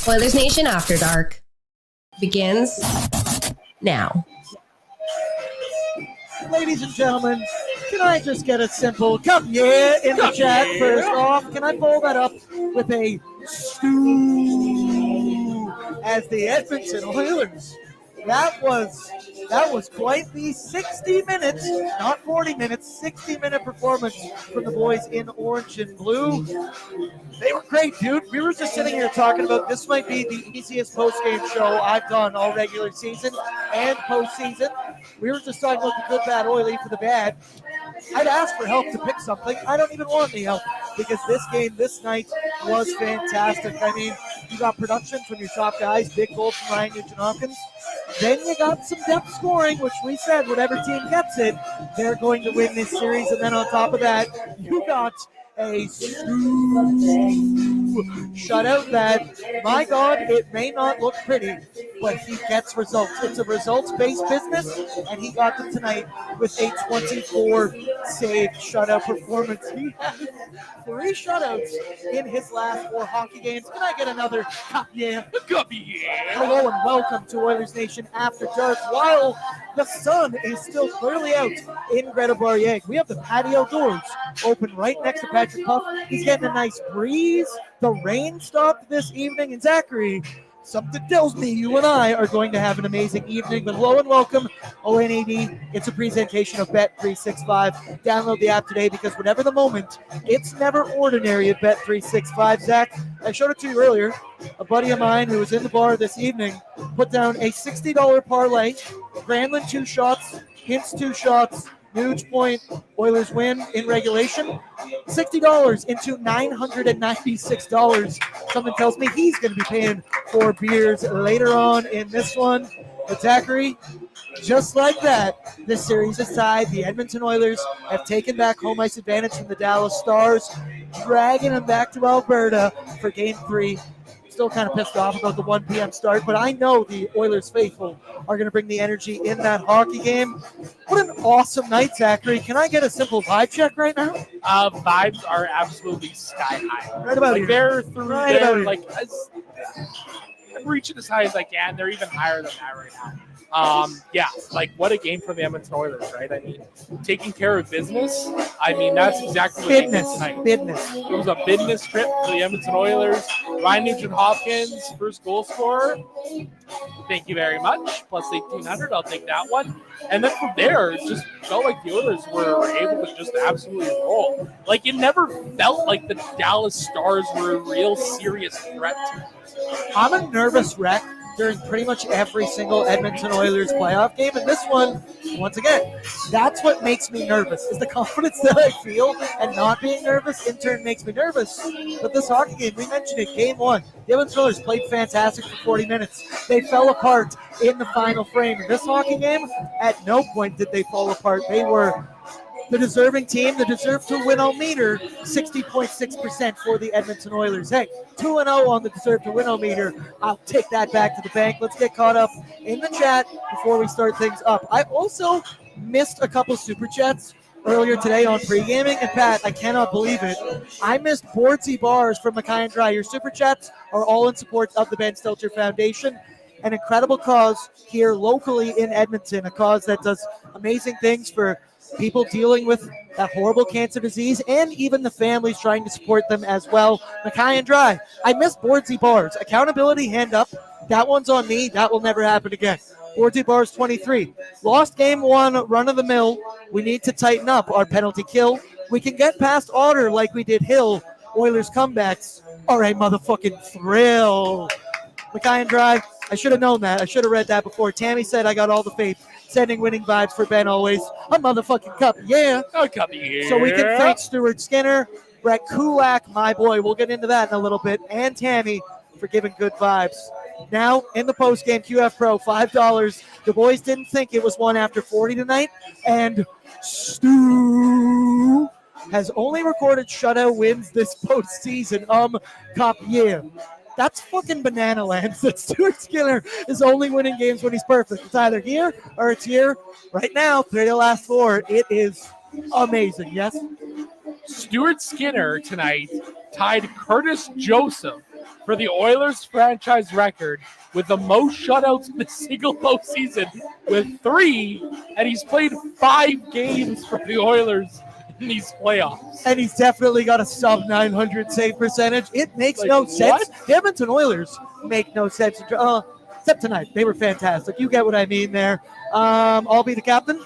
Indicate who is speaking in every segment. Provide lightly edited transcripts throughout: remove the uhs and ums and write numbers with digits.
Speaker 1: Oilersnation After Dark begins now.
Speaker 2: Ladies and gentlemen, can I just get a simple come yeah in the chat first off? Can I follow that up with a stew as the Edmonton Oilers? That was quite the 60 minutes, not 40 minutes, 60-minute performance from the boys in orange and blue. They were great, dude. We were just sitting here talking about this might be the easiest post-game show I've done all regular season and postseason. We were just talking about the good, bad, oily for the bad. I'd ask for help to pick something. I don't even want any help because this game, this night, was fantastic. I mean, you got production from your top guys, big goal from Ryan Nugent-Hopkins. Then you got some depth scoring, which we said whatever team gets it, they're going to win this series. And then on top of that, you got a shutout that, my God, it may not look pretty, but he gets results. It's a results-based business, and he got them tonight with a 24-save shutout performance. He has 3 shutouts in his last 4 hockey games. Can I get another cup yeah?
Speaker 3: Cup yeah!
Speaker 2: Hello and welcome to Oilers Nation After Dark. While the sun is still clearly out in Greta Barriere, we have the patio doors open right next to Patrick Puff. He's getting a nice breeze. The rain stopped this evening, and Zachary, something tells me you and I are going to have an amazing evening. But hello and welcome, ONAD. It's a presentation of Bet365. Download the app today because whatever the moment, it's never ordinary at Bet365. Zach, I showed it to you earlier. A buddy of mine who was in the bar this evening put down a $60 parlay. Granlund 2 shots, Hintz 2 shots, Nuge point, Oilers win in regulation. $60 into $996. Something tells me he's going to be paying for beers later on in this one. But Zachary, just like that, this series is tied. The Edmonton Oilers have taken back home ice advantage from the Dallas Stars, dragging them back to Alberta for Game 3. Still kind of pissed off about the 1 p.m. start, but I know the Oilers faithful are going to bring the energy in that hockey game. What an awesome night, Zachary. Can I get a simple vibe check right now?
Speaker 3: Vibes are absolutely sky high.
Speaker 2: Right about
Speaker 3: like they're through
Speaker 2: right
Speaker 3: there,
Speaker 2: about
Speaker 3: like I'm reaching as high as I can. They're even higher than that right now. Yeah, like what a game for the Edmonton Oilers, right? I mean, taking care of business. I mean, that's exactly what they did tonight.
Speaker 2: Business.
Speaker 3: It was a business trip for the Edmonton Oilers. Ryan Nugent-Hopkins, first goal scorer. Thank you very much. Plus 1,800, I'll take that one. And then from there, it just felt like the Oilers were able to just absolutely roll. Like it never felt like the Dallas Stars were a real serious threat to them.
Speaker 2: I'm a nervous wreck during pretty much every single Edmonton Oilers playoff game. And this one, once again, that's what makes me nervous, is the confidence that I feel, and not being nervous in turn makes me nervous. But this hockey game, we mentioned it, Game 1, the Edmonton Oilers played fantastic for 40 minutes. They fell apart in the final frame. In this hockey game, at no point did they fall apart. They were the deserving team, the deserve-to-win-o-meter, 60.6% for the Edmonton Oilers. Hey, 2-0 on the deserve-to-win-o-meter. I'll take that back to the bank. Let's get caught up in the chat before we start things up. I also missed a couple Super Chats earlier today on pre-gaming, and Pat, I cannot believe it. I missed Bordzy bars from Mackay and Dry. Your Super Chats are all in support of the Ben Stelter Foundation, an incredible cause here locally in Edmonton, a cause that does amazing things for people dealing with that horrible cancer disease, and even the families trying to support them as well. Mackay and Dry, I missed Bordzy bars. Accountability, hand up. That one's on me. That will never happen again. Bordzy bars 23. Lost Game 1, run-of-the-mill. We need to tighten up our penalty kill. We can get past Otter like we did Hill. Oilers comebacks are a motherfucking thrill. Mackay and Dry, I should have known that. I should have read that before. Tammy said I got all the faith. Sending winning vibes for Ben always. A motherfucking cup, yeah.
Speaker 3: A cup, yeah.
Speaker 2: So we can thank Stuart Skinner, Brett Kulak, my boy. We'll get into that in a little bit. And Tammy for giving good vibes. Now, in the postgame, QF Pro, $5. The boys didn't think it was one after 40 tonight. And Stu has only recorded shutout wins this postseason. Cup, yeah. That's fucking banana land. That Stuart Skinner is only winning games when he's perfect. It's either here or it's here. Right now, 3 of the last 4. It is amazing. Yes?
Speaker 3: Stuart Skinner tonight tied Curtis Joseph for the Oilers franchise record with the most shutouts in a single postseason with 3, and he's played 5 games for the Oilers in these playoffs.
Speaker 2: And he's definitely got a sub 900 save percentage. It makes
Speaker 3: Like,
Speaker 2: no
Speaker 3: what?
Speaker 2: sense. The Edmonton Oilers make no sense. Except tonight. They were fantastic. You get what I mean there. I'll be the captain.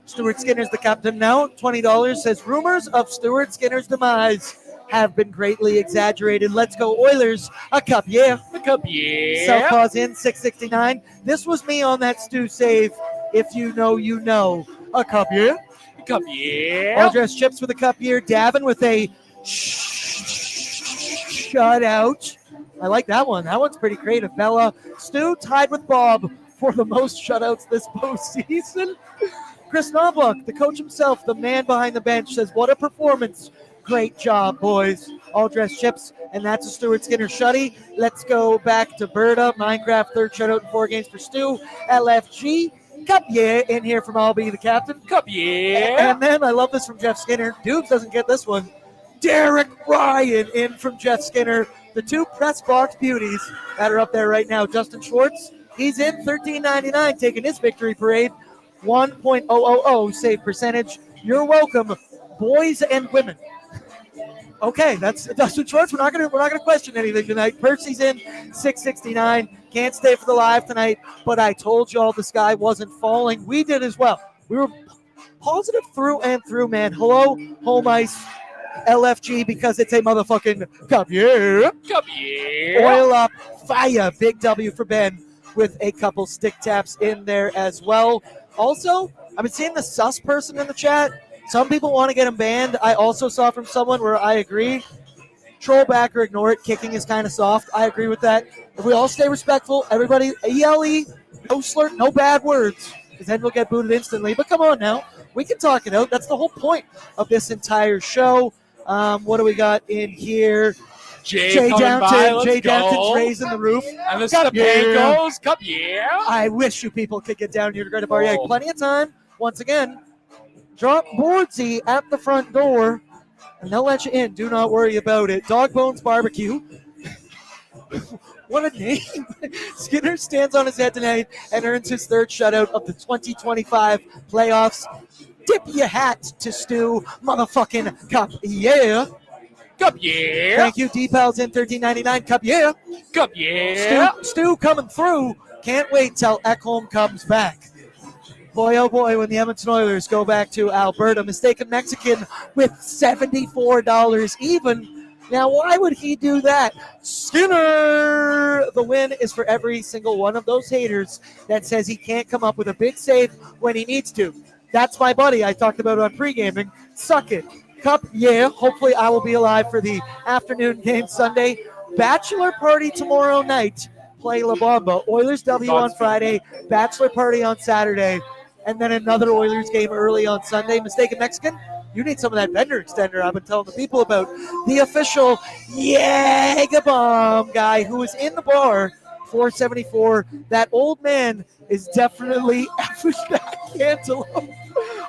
Speaker 2: Stuart Skinner's the captain now. $20 says rumors of Stuart Skinner's demise have been greatly exaggerated. Let's go Oilers. A cup, yeah.
Speaker 3: The cup, yeah.
Speaker 2: Southpaw's in, 669. This was me on that Stu save. If you know, you know. A cup, yeah.
Speaker 3: The cup, yeah.
Speaker 2: All dress chips with a cup here. Devan with a shutout. I like that one. That one's pretty creative. Bella. Stu tied with Bob for the most shutouts this postseason. Chris Knobloch, the coach himself, the man behind the bench, says, what a performance. Great job, boys. All dressed chips, and that's a Stuart Skinner shutty. Let's go back to Berta. Minecraft, 3rd shutout in 4 games for Stu. LFG, cup yeah, in here from I'll be the captain.
Speaker 3: Cup, yeah.
Speaker 2: And then I love this from Jeff Skinner. Dubes doesn't get this one. Derek Ryan in from Jeff Skinner. The 2 press box beauties that are up there right now. Justin Schwartz, he's in, $13.99, taking his victory parade. 1.000 save percentage. You're welcome, boys and women. Okay, that's Dustin Schwartz. We're not gonna question anything tonight. Percy's in, 669. Can't stay for the live tonight, but I told y'all the sky wasn't falling. We did as well. We were positive through and through, man. Hello, home ice, LFG, because it's a motherfucking cup. Yeah,
Speaker 3: Cup, yeah.
Speaker 2: oil up, fire. Big W for Ben with a couple stick taps in there as well. Also, I've been seeing the sus person in the chat. Some people want to get him banned. I also saw from someone where I agree. Troll back or ignore it. Kicking is kind of soft. I agree with that. If we all stay respectful, everybody, ELE, no slur, no bad words, because then we'll get booted instantly. But come on now. We can talk it out. That's the whole point of this entire show. What do we got in here? Jay Downton's raising the roof.
Speaker 3: And the Stepankos, cup, yeah.
Speaker 2: I wish you people could get down here to Greater Bar. Plenty of time. Once again, drop Bordzy at the front door, and they'll let you in. Do not worry about it. Dog Bones Barbecue. What a name. Skinner stands on his head tonight and earns his 3rd shutout of the 2025 playoffs. Tip your hat to Stu motherfucking Cup, yeah.
Speaker 3: Cup, yeah.
Speaker 2: Thank you, D-Pals in, $13.99. Cup, yeah.
Speaker 3: Cup, yeah.
Speaker 2: Stu coming through. Can't wait till Ekholm comes back. Boy, oh boy, when the Edmonton Oilers go back to Alberta. Mistaken Mexican with $74 even. Now, why would he do that? Skinner! The win is for every single one of those haters that says he can't come up with a big save when he needs to. That's my buddy I talked about on pre-gaming. Suck it. Cup, yeah. Hopefully I will be alive for the afternoon game Sunday. Bachelor party tomorrow night. Play La Bamba. Oilers W on Friday. Bachelor party on Saturday. And then another Oilers game early on Sunday. Mistaken Mexican, you need some of that vendor extender I've been telling the people about. The official Jägerbomb guy who is in the bar, 474. That old man is definitely that cantaloupe.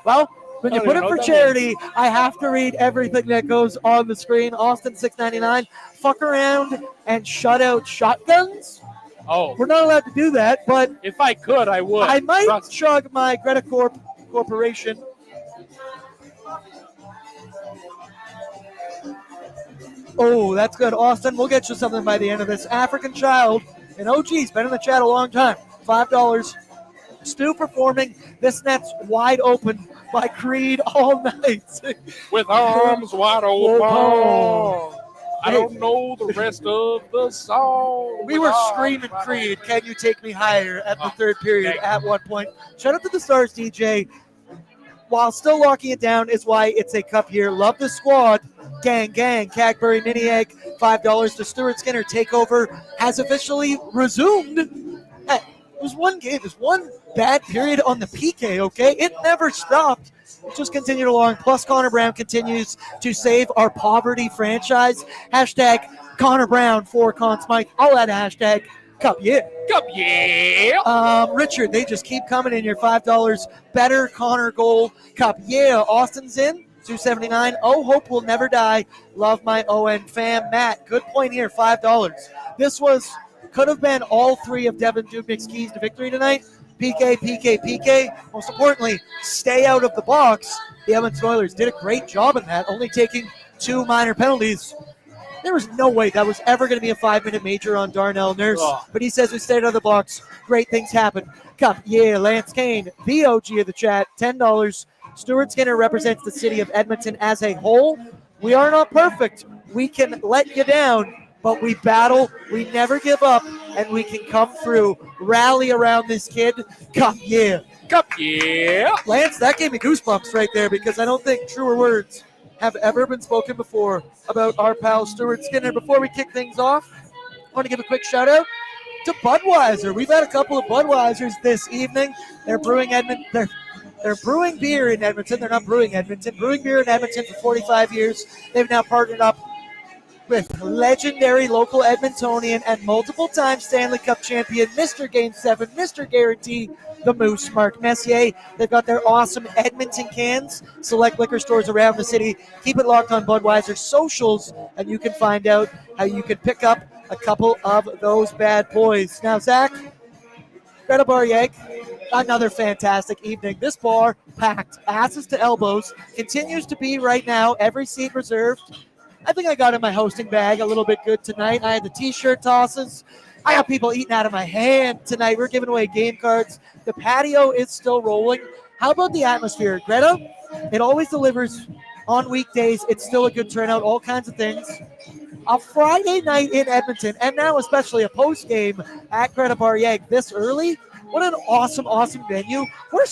Speaker 2: Well, when you put it for charity, I have to read everything that goes on the screen. Austin, 699. Fuck around and shut out shotguns.
Speaker 3: Oh,
Speaker 2: we're not allowed to do that, but
Speaker 3: if I could, I would.
Speaker 2: I might chug my Greta Corporation. Oh, that's good, Austin. We'll get you something by the end of this. African Child, and OG's been in the chat a long time. $5. Stu performing. This net's wide open by Creed all night.
Speaker 3: With arms wide open. I don't know the rest of the song.
Speaker 2: We were screaming Creed, Can You Take Me Higher at the 3rd period at one point. Shout out to the Stars DJ. While still locking it down is why it's a cup here. Love the squad. Gang, gang. Cadbury Mini Egg, $5 to Stuart Skinner. Takeover has officially resumed. It was one game. There's one bad period on the PK, okay? It never stopped. just continued along. Plus, Connor Brown continues to save our poverty franchise. Hashtag Connor Brown for Conn Smythe. I'll add a hashtag Cup Yeah.
Speaker 3: Cup, yeah.
Speaker 2: Richard, they just keep coming in your $5 better Connor goal. Cup Yeah. Austin's in. 279. Oh, hope will never die. Love my ON fam. Matt, good point here. $5. This could have been all three of Devin Dubnick's keys to victory tonight. PK, PK, PK. Most importantly, stay out of the box. The Edmonton Oilers did a great job in that, only taking 2 minor penalties. There was no way that was ever going to be a 5-minute major on Darnell Nurse, but he says we stayed out of the box. Great things happen. Cup, yeah, Lance Kane, the OG of the chat, $10. Stuart Skinner represents the city of Edmonton as a whole. We are not perfect. We can let you down, but we battle. We never give up, and we can come through. Rally around this kid. Cup, yeah.
Speaker 3: Cup, yeah.
Speaker 2: Lance, that gave me goosebumps right there because I don't think truer words have ever been spoken before about our pal Stuart Skinner. Before we kick things off, I want to give a quick shout out to Budweiser. We've had a couple of Budweisers this evening. They're brewing They're brewing beer in Edmonton. They're not brewing Edmonton. Brewing beer in Edmonton for 45 years. They've now partnered up with legendary local Edmontonian and multiple-time Stanley Cup champion, Mr. Game 7, Mr. Guarantee, the Moose, Mark Messier. They've got their awesome Edmonton cans, select liquor stores around the city. Keep it locked on Budweiser socials, and you can find out how you can pick up a couple of those bad boys. Now, Zach, Greta Barrieg, another fantastic evening. This bar, packed, asses to elbows, continues to be right now, every seat reserved. I think I got in my hosting bag a little bit good tonight. I had the T-shirt tosses. I got people eating out of my hand tonight. We're giving away game cards. The patio is still rolling. How about the atmosphere? Greta, it always delivers on weekdays. It's still a good turnout, all kinds of things. A Friday night in Edmonton, and now especially a post-game at Greta Barrieg this early. What an awesome, awesome venue. I'm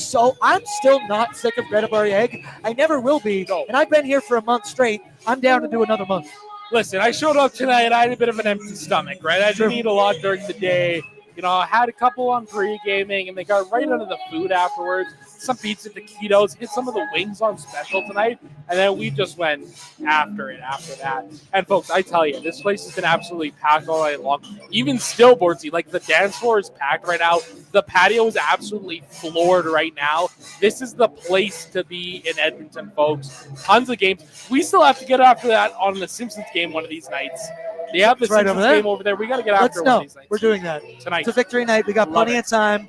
Speaker 2: still not sick of Greta Barrieg. I never will be.
Speaker 3: No.
Speaker 2: And I've been here for a month straight. I'm down to do another month.
Speaker 3: Listen, I showed up tonight. I had a bit of an empty stomach, right? I didn't eat a lot during the day. You know, I had a couple on pre-gaming, and they got right into the food afterwards. Some pizza, taquitos, hit some of the wings on special tonight, and then we just went after that. And, folks, I tell you, this place has been absolutely packed all night long. Even still, Bordzy, like the dance floor is packed right now. The patio is absolutely floored right now. This is the place to be in Edmonton, folks. Tons of games. We still have to get after that on the Simpsons game one of these nights. They have the Simpsons game over there. We got to get after one of these nights.
Speaker 2: We're doing that
Speaker 3: tonight.
Speaker 2: It's a victory night. We got plenty of time.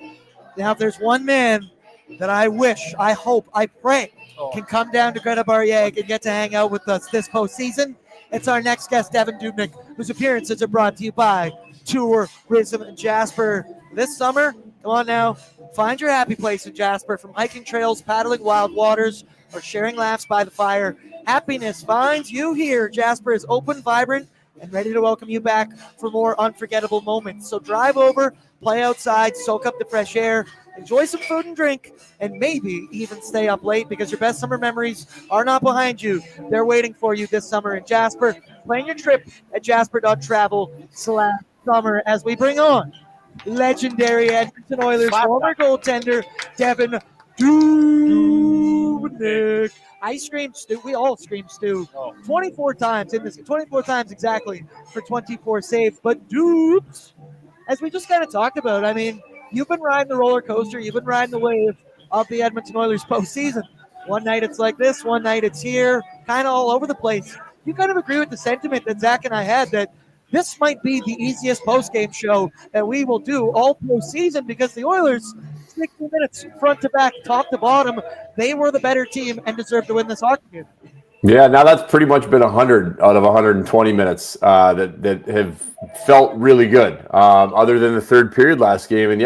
Speaker 2: Now, if there's one man that I wish, I hope, I pray can come down to Greta Barrieg and get to hang out with us this postseason, it's our next guest, Devin Dubnick, whose appearances are brought to you by Tourism Jasper. This summer, come on now, find your happy place in Jasper. From hiking trails, paddling wild waters, or sharing laughs by the fire, happiness finds you here. Jasper is open, vibrant, and ready to welcome you back for more unforgettable moments. So drive over, play outside, soak up the fresh air, enjoy some food and drink, and maybe even stay up late because your best summer memories are not behind you. They're waiting for you this summer in Jasper. Plan your trip at jasper.travel/summer as we bring on legendary Edmonton Oilers former goaltender Devin Dubnyk. I screamed Stu. We all screamed Stu 24 times in this, 24 times exactly for 24 saves. But Dubs, as we just kind of talked about, I mean, you've been riding the roller coaster. You've been riding the wave of the Edmonton Oilers postseason. One night it's like this, one night it's here, kind of all over the place. You kind of agree with the sentiment that Zach and I had that this might be the easiest postgame show that we will do all postseason because the Oilers, 60 minutes front to back, top to bottom, they were the better team and deserved to win this hockey game.
Speaker 4: Yeah, now that's pretty much been 100 out of 120 minutes that have felt really good, other than the third period last game. And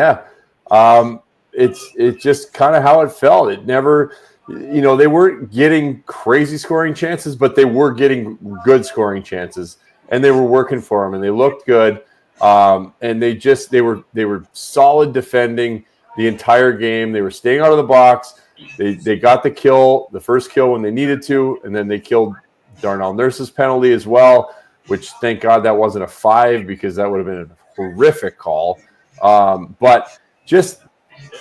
Speaker 4: it's just kind of how it felt. It never, they weren't getting crazy scoring chances, but they were getting good scoring chances, and they were working for them, and they looked good. And they were solid defending the entire game. They were staying out of the box. They got the kill, the first kill when they needed to, and then they killed Darnell Nurse's penalty as well, which thank God that wasn't a 5 because that would have been a horrific call. But just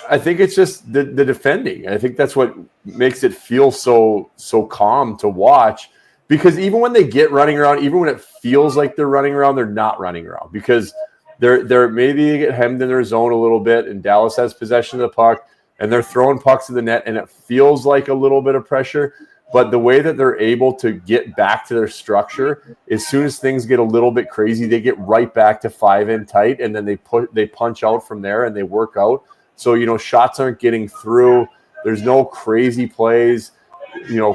Speaker 4: I think it's just the defending. I think that's what makes it feel so calm to watch, because even when they get running around, even when it feels like they're running around, they're not running around, because they're maybe they get hemmed in their zone a little bit, and Dallas has possession of the puck, and they're throwing pucks in the net, and it feels like a little bit of pressure. But the way that they're able to get back to their structure, as soon as things get a little bit crazy, they get right back to 5-in tight, and then they punch out from there and they work out. So, shots aren't getting through. There's no crazy plays,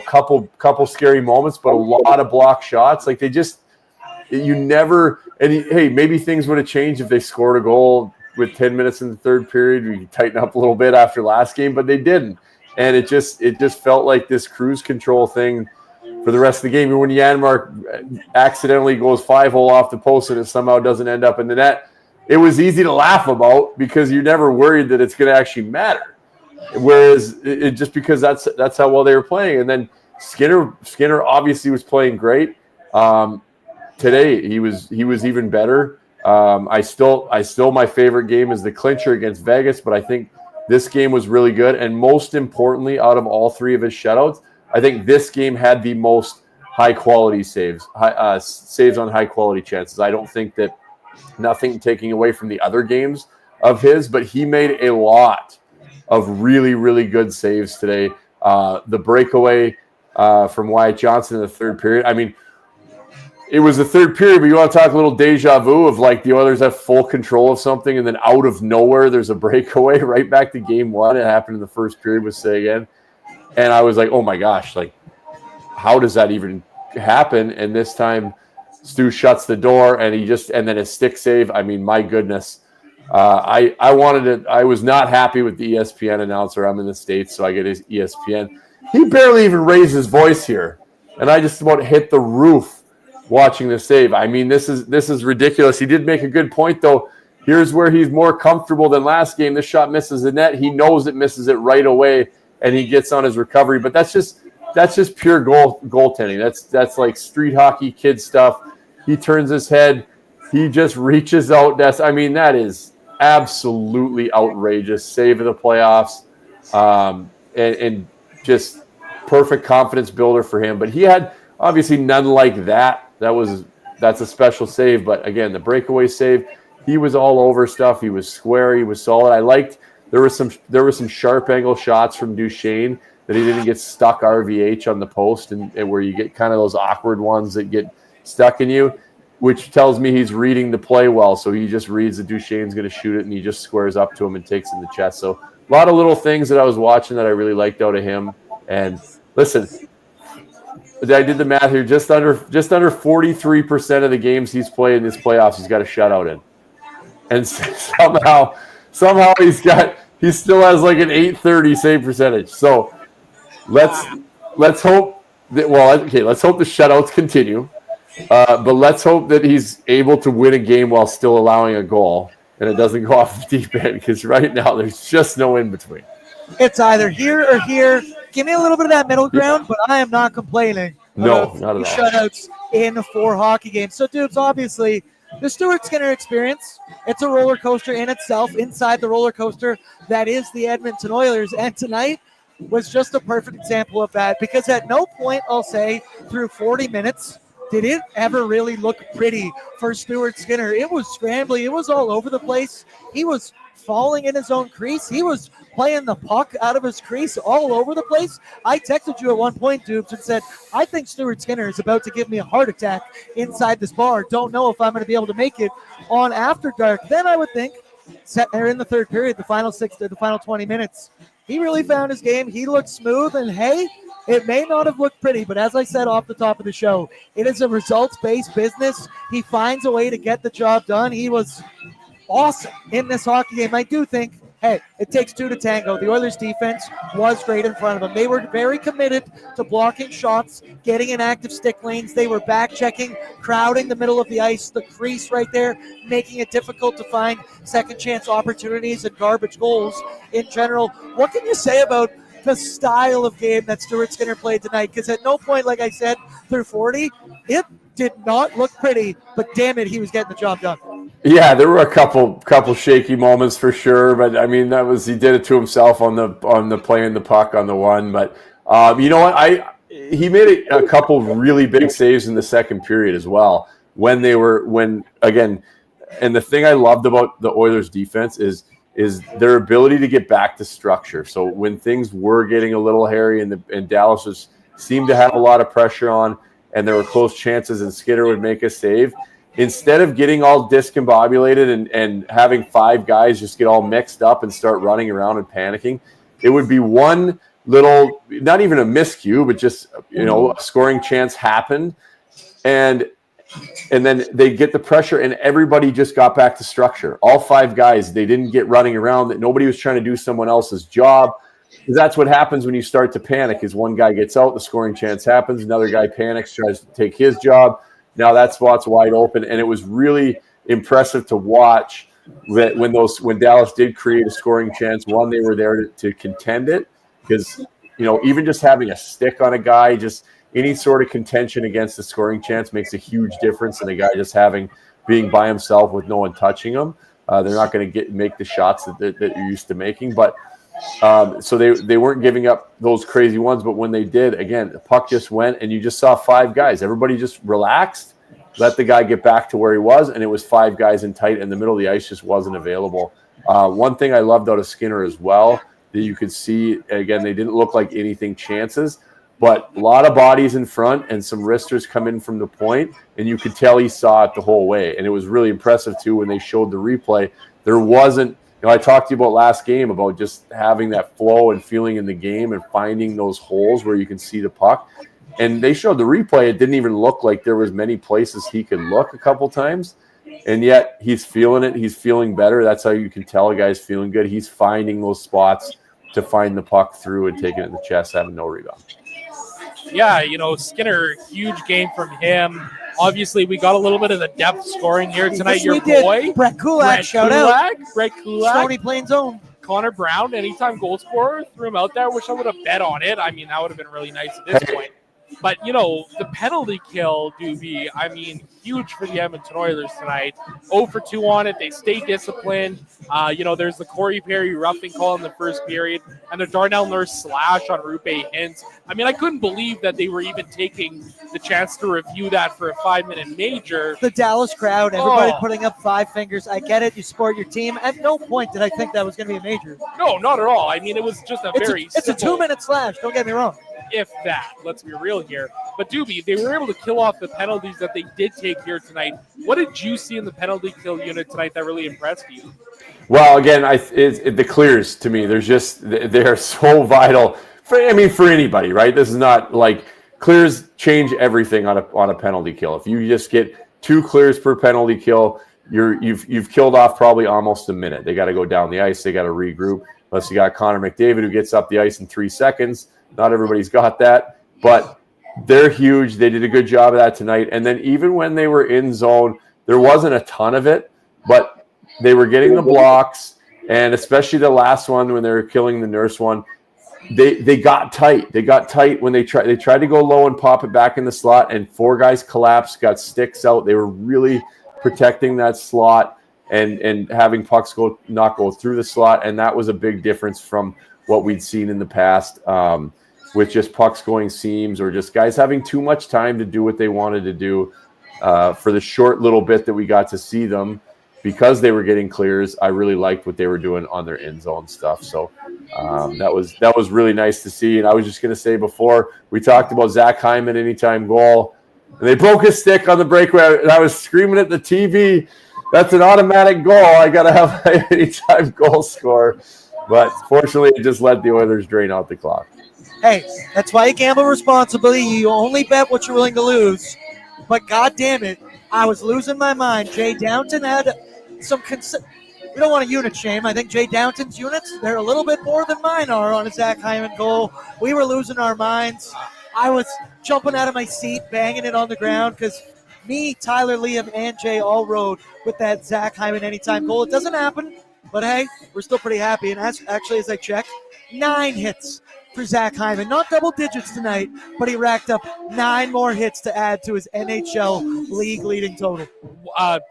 Speaker 4: couple scary moments, but a lot of block shots. Like hey, maybe things would have changed if they scored a goal with 10 minutes in the third period. We could tighten up a little bit after last game, but they didn't. And it just felt like this cruise control thing for the rest of the game. And when Janmark accidentally goes 5-hole off the post and it somehow doesn't end up in the net, it was easy to laugh about, because you're never worried that it's going to actually matter. Whereas just because that's how well they were playing. And then Skinner obviously was playing great. Today he was even better. I still my favorite game is the clincher against Vegas, but I think this game was really good. And most importantly, out of all three of his shutouts, I think this game had the most high-quality saves, saves on high-quality chances. I don't think that, nothing taking away from the other games of his, but he made a lot of really, really good saves today. The breakaway from Wyatt Johnson in the third period. I mean, it was the third period, but you want to talk a little deja vu of like the Oilers have full control of something, and then out of nowhere, there's a breakaway right back to game one. It happened in the first period with Seguin. And I was like, oh my gosh, like, how does that even happen? And this time, Stu shuts the door, and then a stick save. I mean, my goodness. I was not happy with the ESPN announcer. I'm in the States, so I get his ESPN. He barely even raised his voice here. And I just about hit the roof watching the save. I mean, this is ridiculous. He did make a good point, though. Here's where he's more comfortable than last game. This shot misses the net. He knows it misses it right away, and he gets on his recovery. But that's just pure goaltending. That's like street hockey kid stuff. He turns his head. He just reaches out. I mean, that is absolutely outrageous. Save of the playoffs, and just perfect confidence builder for him. But he had obviously none like that. That's a special save. But again, the breakaway save, he was all over stuff. He was square. He was solid. I liked there were some sharp angle shots from Duchesne that he didn't get stuck RVH on the post, and where you get kind of those awkward ones that get stuck in you, which tells me he's reading the play well. So he just reads that Duchesne's going to shoot it, and he just squares up to him and takes in the chest. So a lot of little things that I was watching that I really liked out of him. And listen, I did the math here. Just under 43% of the games he's played in this playoffs, he's got a shutout in, and somehow he still has like an .830 save percentage. So let's hope that let's hope the shutouts continue, but let's hope that he's able to win a game while still allowing a goal, and it doesn't go off the deep end, because right now there's just no in between.
Speaker 2: It's either here or here. Give me a little bit of that middle ground, but I am not complaining.
Speaker 4: No, not at all.
Speaker 2: Shutouts in 4 hockey games. So, dudes, obviously, the Stuart Skinner experience, it's a roller coaster in itself, inside the roller coaster that is the Edmonton Oilers. And tonight was just a perfect example of that, because at no point, I'll say, through 40 minutes, did it ever really look pretty for Stuart Skinner. It was scrambling. It was all over the place. He was falling in his own crease. He was playing the puck out of his crease all over the place. I texted you at one point, Dubes, and said, I think Stuart Skinner is about to give me a heart attack inside this bar. Don't know if I'm going to be able to make it on After Dark. Then I would think, in the third period, the final 20 minutes, he really found his game. He looked smooth, and hey, it may not have looked pretty, but as I said off the top of the show, it is a results-based business. He finds a way to get the job done. He was awesome in this hockey game. I do think, hey, it takes 2 to tango. The Oilers' defense was great in front of them. They were very committed to blocking shots, getting in active stick lanes. They were back-checking, crowding the middle of the ice, the crease right there, making it difficult to find second-chance opportunities and garbage goals in general. What can you say about the style of game that Stuart Skinner played tonight? Because at no point, like I said, through 40, it did not look pretty, but damn it, he was getting the job done.
Speaker 4: Yeah, there were a couple shaky moments for sure, but I mean he did it to himself on the playing the puck on the one. But you know what, he made a couple really big saves in the second period as well when again, and the thing I loved about the Oilers defense is their ability to get back to structure. So when things were getting a little hairy and Dallas seemed to have a lot of pressure on, and there were close chances, and Skinner would make a save. Instead of getting all discombobulated and having five guys just get all mixed up and start running around and panicking, it would be one little, not even a miscue, but just, a scoring chance happened. And then they get the pressure and everybody just got back to structure. All five guys, they didn't get running around, that nobody was trying to do someone else's job. Because that's what happens when you start to panic is one guy gets out, the scoring chance happens, another guy panics, tries to take his job. Now that spot's wide open, and it was really impressive to watch that when Dallas did create a scoring chance, one, they were there to contend it, because even just having a stick on a guy, just any sort of contention against the scoring chance makes a huge difference in a guy just being by himself with no one touching him. They're not going to make the shots that you're used to making, but so they weren't giving up those crazy ones, but when they did, again, the puck just went, and you just saw five guys. Everybody just relaxed, let the guy get back to where he was, and it was five guys in tight, and the middle of the ice just wasn't available. One thing I loved out of Skinner as well, that you could see, again, they didn't look like anything chances, but a lot of bodies in front and some wristers come in from the point, and you could tell he saw it the whole way. And it was really impressive, too, when they showed the replay. There wasn't, I talked to you about last game about just having that flow and feeling in the game and finding those holes where you can see the puck. And they showed the replay. It didn't even look like there was many places he could look a couple times. And yet he's feeling it. He's feeling better. That's how you can tell a guy's feeling good. He's finding those spots to find the puck through and taking it in the chest, having no rebound.
Speaker 3: Yeah, Skinner, huge game from him. Obviously, we got a little bit of the depth scoring here tonight.
Speaker 2: Yes,
Speaker 3: Your boy,
Speaker 2: Brett Kulak, shout out.
Speaker 3: Brett Kulak.
Speaker 2: Stony Plains own.
Speaker 3: Connor Brown, anytime goal scorer, threw him out there. Wish I would have bet on it. I mean, that would have been really nice at this point. But, the penalty kill, Doobie, huge for the Edmonton Oilers tonight. 0 for 2 on it. They stay disciplined. There's the Corey Perry roughing call in the first period and the Darnell Nurse slash on Rupe Hintz. I couldn't believe that they were even taking the chance to review that for a 5-minute major.
Speaker 2: The Dallas crowd, everybody putting up five fingers. I get it. You support your team. At no point did I think that was going to be a major.
Speaker 3: No, not at all. It was just
Speaker 2: It's a 2-minute slash. Don't get me wrong.
Speaker 3: If that. Let's be real here. But Doobie, they were able to kill off the penalties that they did take here tonight. What did you see in the penalty kill unit tonight that really impressed you?
Speaker 4: Well, again, the clears to me, they're so vital for anybody, right? This is not like clears change everything on a penalty kill. If you just get 2 clears per penalty kill, you've killed off probably almost a minute. They got to go down the ice. They got to regroup. Unless you got Connor McDavid who gets up the ice in 3 seconds. Not everybody's got that, but they're huge. They did a good job of that tonight. And then even when they were in zone, there wasn't a ton of it, but they were getting the blocks, and especially the last one when they were killing the Nurse one, they got tight. They got tight when they tried to go low and pop it back in the slot, and 4 guys collapsed, got sticks out. They were really protecting that slot and having pucks not go through the slot, and that was a big difference from what we'd seen in the past. With just pucks going seams or just guys having too much time to do what they wanted to do for the short little bit that we got to see them because they were getting clears. I really liked what they were doing on their end zone stuff. So that was really nice to see. And I was just going to say before, we talked about Zach Hyman anytime goal, and they broke his stick on the breakaway, and I was screaming at the TV, that's an automatic goal. I got to have an anytime goal score. But fortunately, it just let the Oilers drain out the clock.
Speaker 2: Hey, that's why you gamble responsibly. You only bet what you're willing to lose. But God damn it, I was losing my mind. Jay Downton had some we don't want to unit shame. I think Jay Downton's units, they're a little bit more than mine are on a Zach Hyman goal. We were losing our minds. I was jumping out of my seat, banging it on the ground because me, Tyler, Liam, and Jay all rode with that Zach Hyman anytime goal. It doesn't happen, but hey, we're still pretty happy. And as I check, 9 hits for Zach Hyman. Not double digits tonight, but he racked up 9 more hits to add to his NHL league leading total.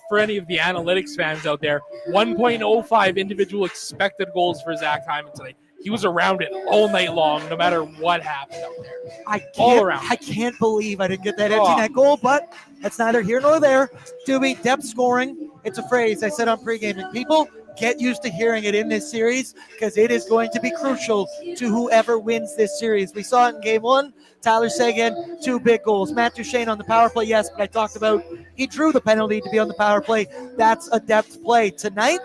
Speaker 3: for any of the analytics fans out there, 1.05 individual expected goals for Zach Hyman tonight. He was around it all night long, no matter what happened out there.
Speaker 2: I can't believe I didn't get that empty net goal, but that's neither here nor there. Doobie, depth scoring, it's a phrase I said on pregame. People get used to hearing it in this series because it is going to be crucial to whoever wins this series. We saw it in game one. Tyler Seguin, 2 big goals. Matt Duchene on the power play, yes, but I talked about he drew the penalty to be on the power play. That's a depth play. Tonight,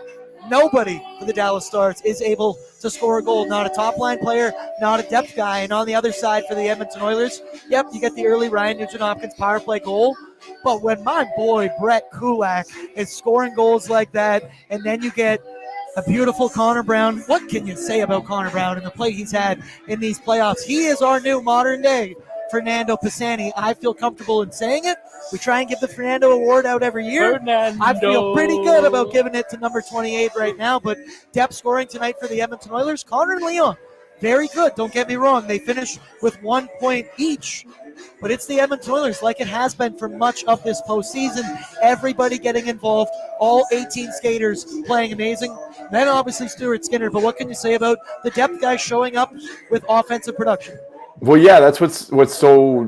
Speaker 2: nobody for the Dallas Stars is able to score a goal. Not a top-line player, not a depth guy. And on the other side for the Edmonton Oilers, yep, you get the early Ryan Nugent-Hopkins power play goal. But when my boy Brett Kulak is scoring goals like that, and then you get a beautiful Connor Brown, what can you say about Connor Brown and the play he's had in these playoffs? He is our new modern-day Fernando Pisani. I feel comfortable in saying it. We try and give the Fernando Award out every year.
Speaker 3: Fernando.
Speaker 2: I feel pretty good about giving it to number 28 right now, but depth scoring tonight for the Edmonton Oilers, Connor and Leon, very good. Don't get me wrong. They finish with 1 point each, but it's the Edmonton Oilers like it has been for much of this postseason. Everybody getting involved, all 18 skaters playing amazing. Then obviously Stuart Skinner, but what can you say about the depth guys showing up with offensive production?
Speaker 4: Well, yeah, that's what's so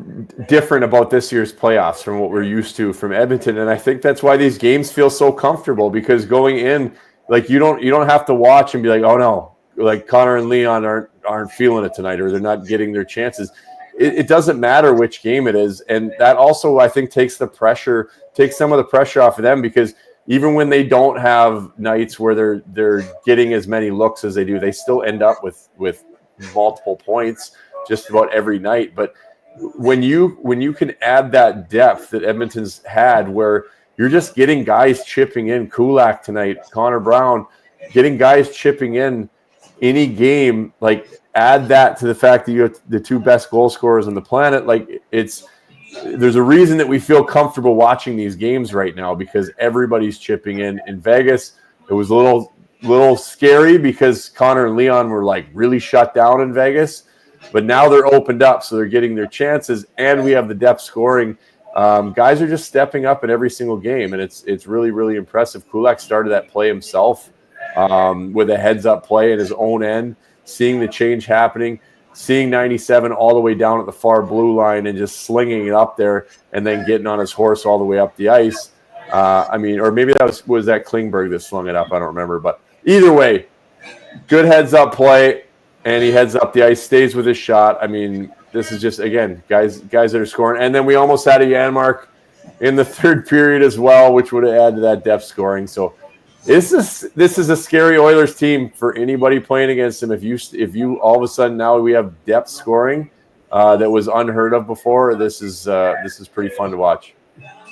Speaker 4: different about this year's playoffs from what we're used to from Edmonton, and I think that's why these games feel so comfortable, because going in, like you don't have to watch and be like, oh no, like Connor and Leon aren't feeling it tonight, or they're not getting their chances. It doesn't matter which game it is, and that also I think takes some of the pressure off of them, because even when they don't have nights where they're getting as many looks as they do, they still end up with multiple points just about every night. But when you can add that depth that Edmonton's had, where you're just getting guys chipping in, Kulak tonight, Connor Brown, getting guys chipping in any game, like add that to the fact that you have the 2 best goal scorers on the planet. Like there's a reason that we feel comfortable watching these games right now, because everybody's chipping in. In Vegas, it was a little scary because Connor and Leon were like really shut down in Vegas. But now they're opened up, so they're getting their chances, and we have the depth scoring. Guys are just stepping up in every single game, and it's really, really impressive. Kulak started that play himself with a heads-up play at his own end, seeing the change happening, seeing 97 all the way down at the far blue line and just slinging it up there and then getting on his horse all the way up the ice. Or maybe that was that Klingberg that slung it up. I don't remember. But either way, good heads-up play. And he heads up the ice, stays with his shot. I mean, this is just, again, guys that are scoring. And then we almost had a Janmark in the third period as well, which would have added to that depth scoring. So this is a scary Oilers team for anybody playing against them. If you all of a sudden now we have depth scoring that was unheard of before, this is pretty fun to watch.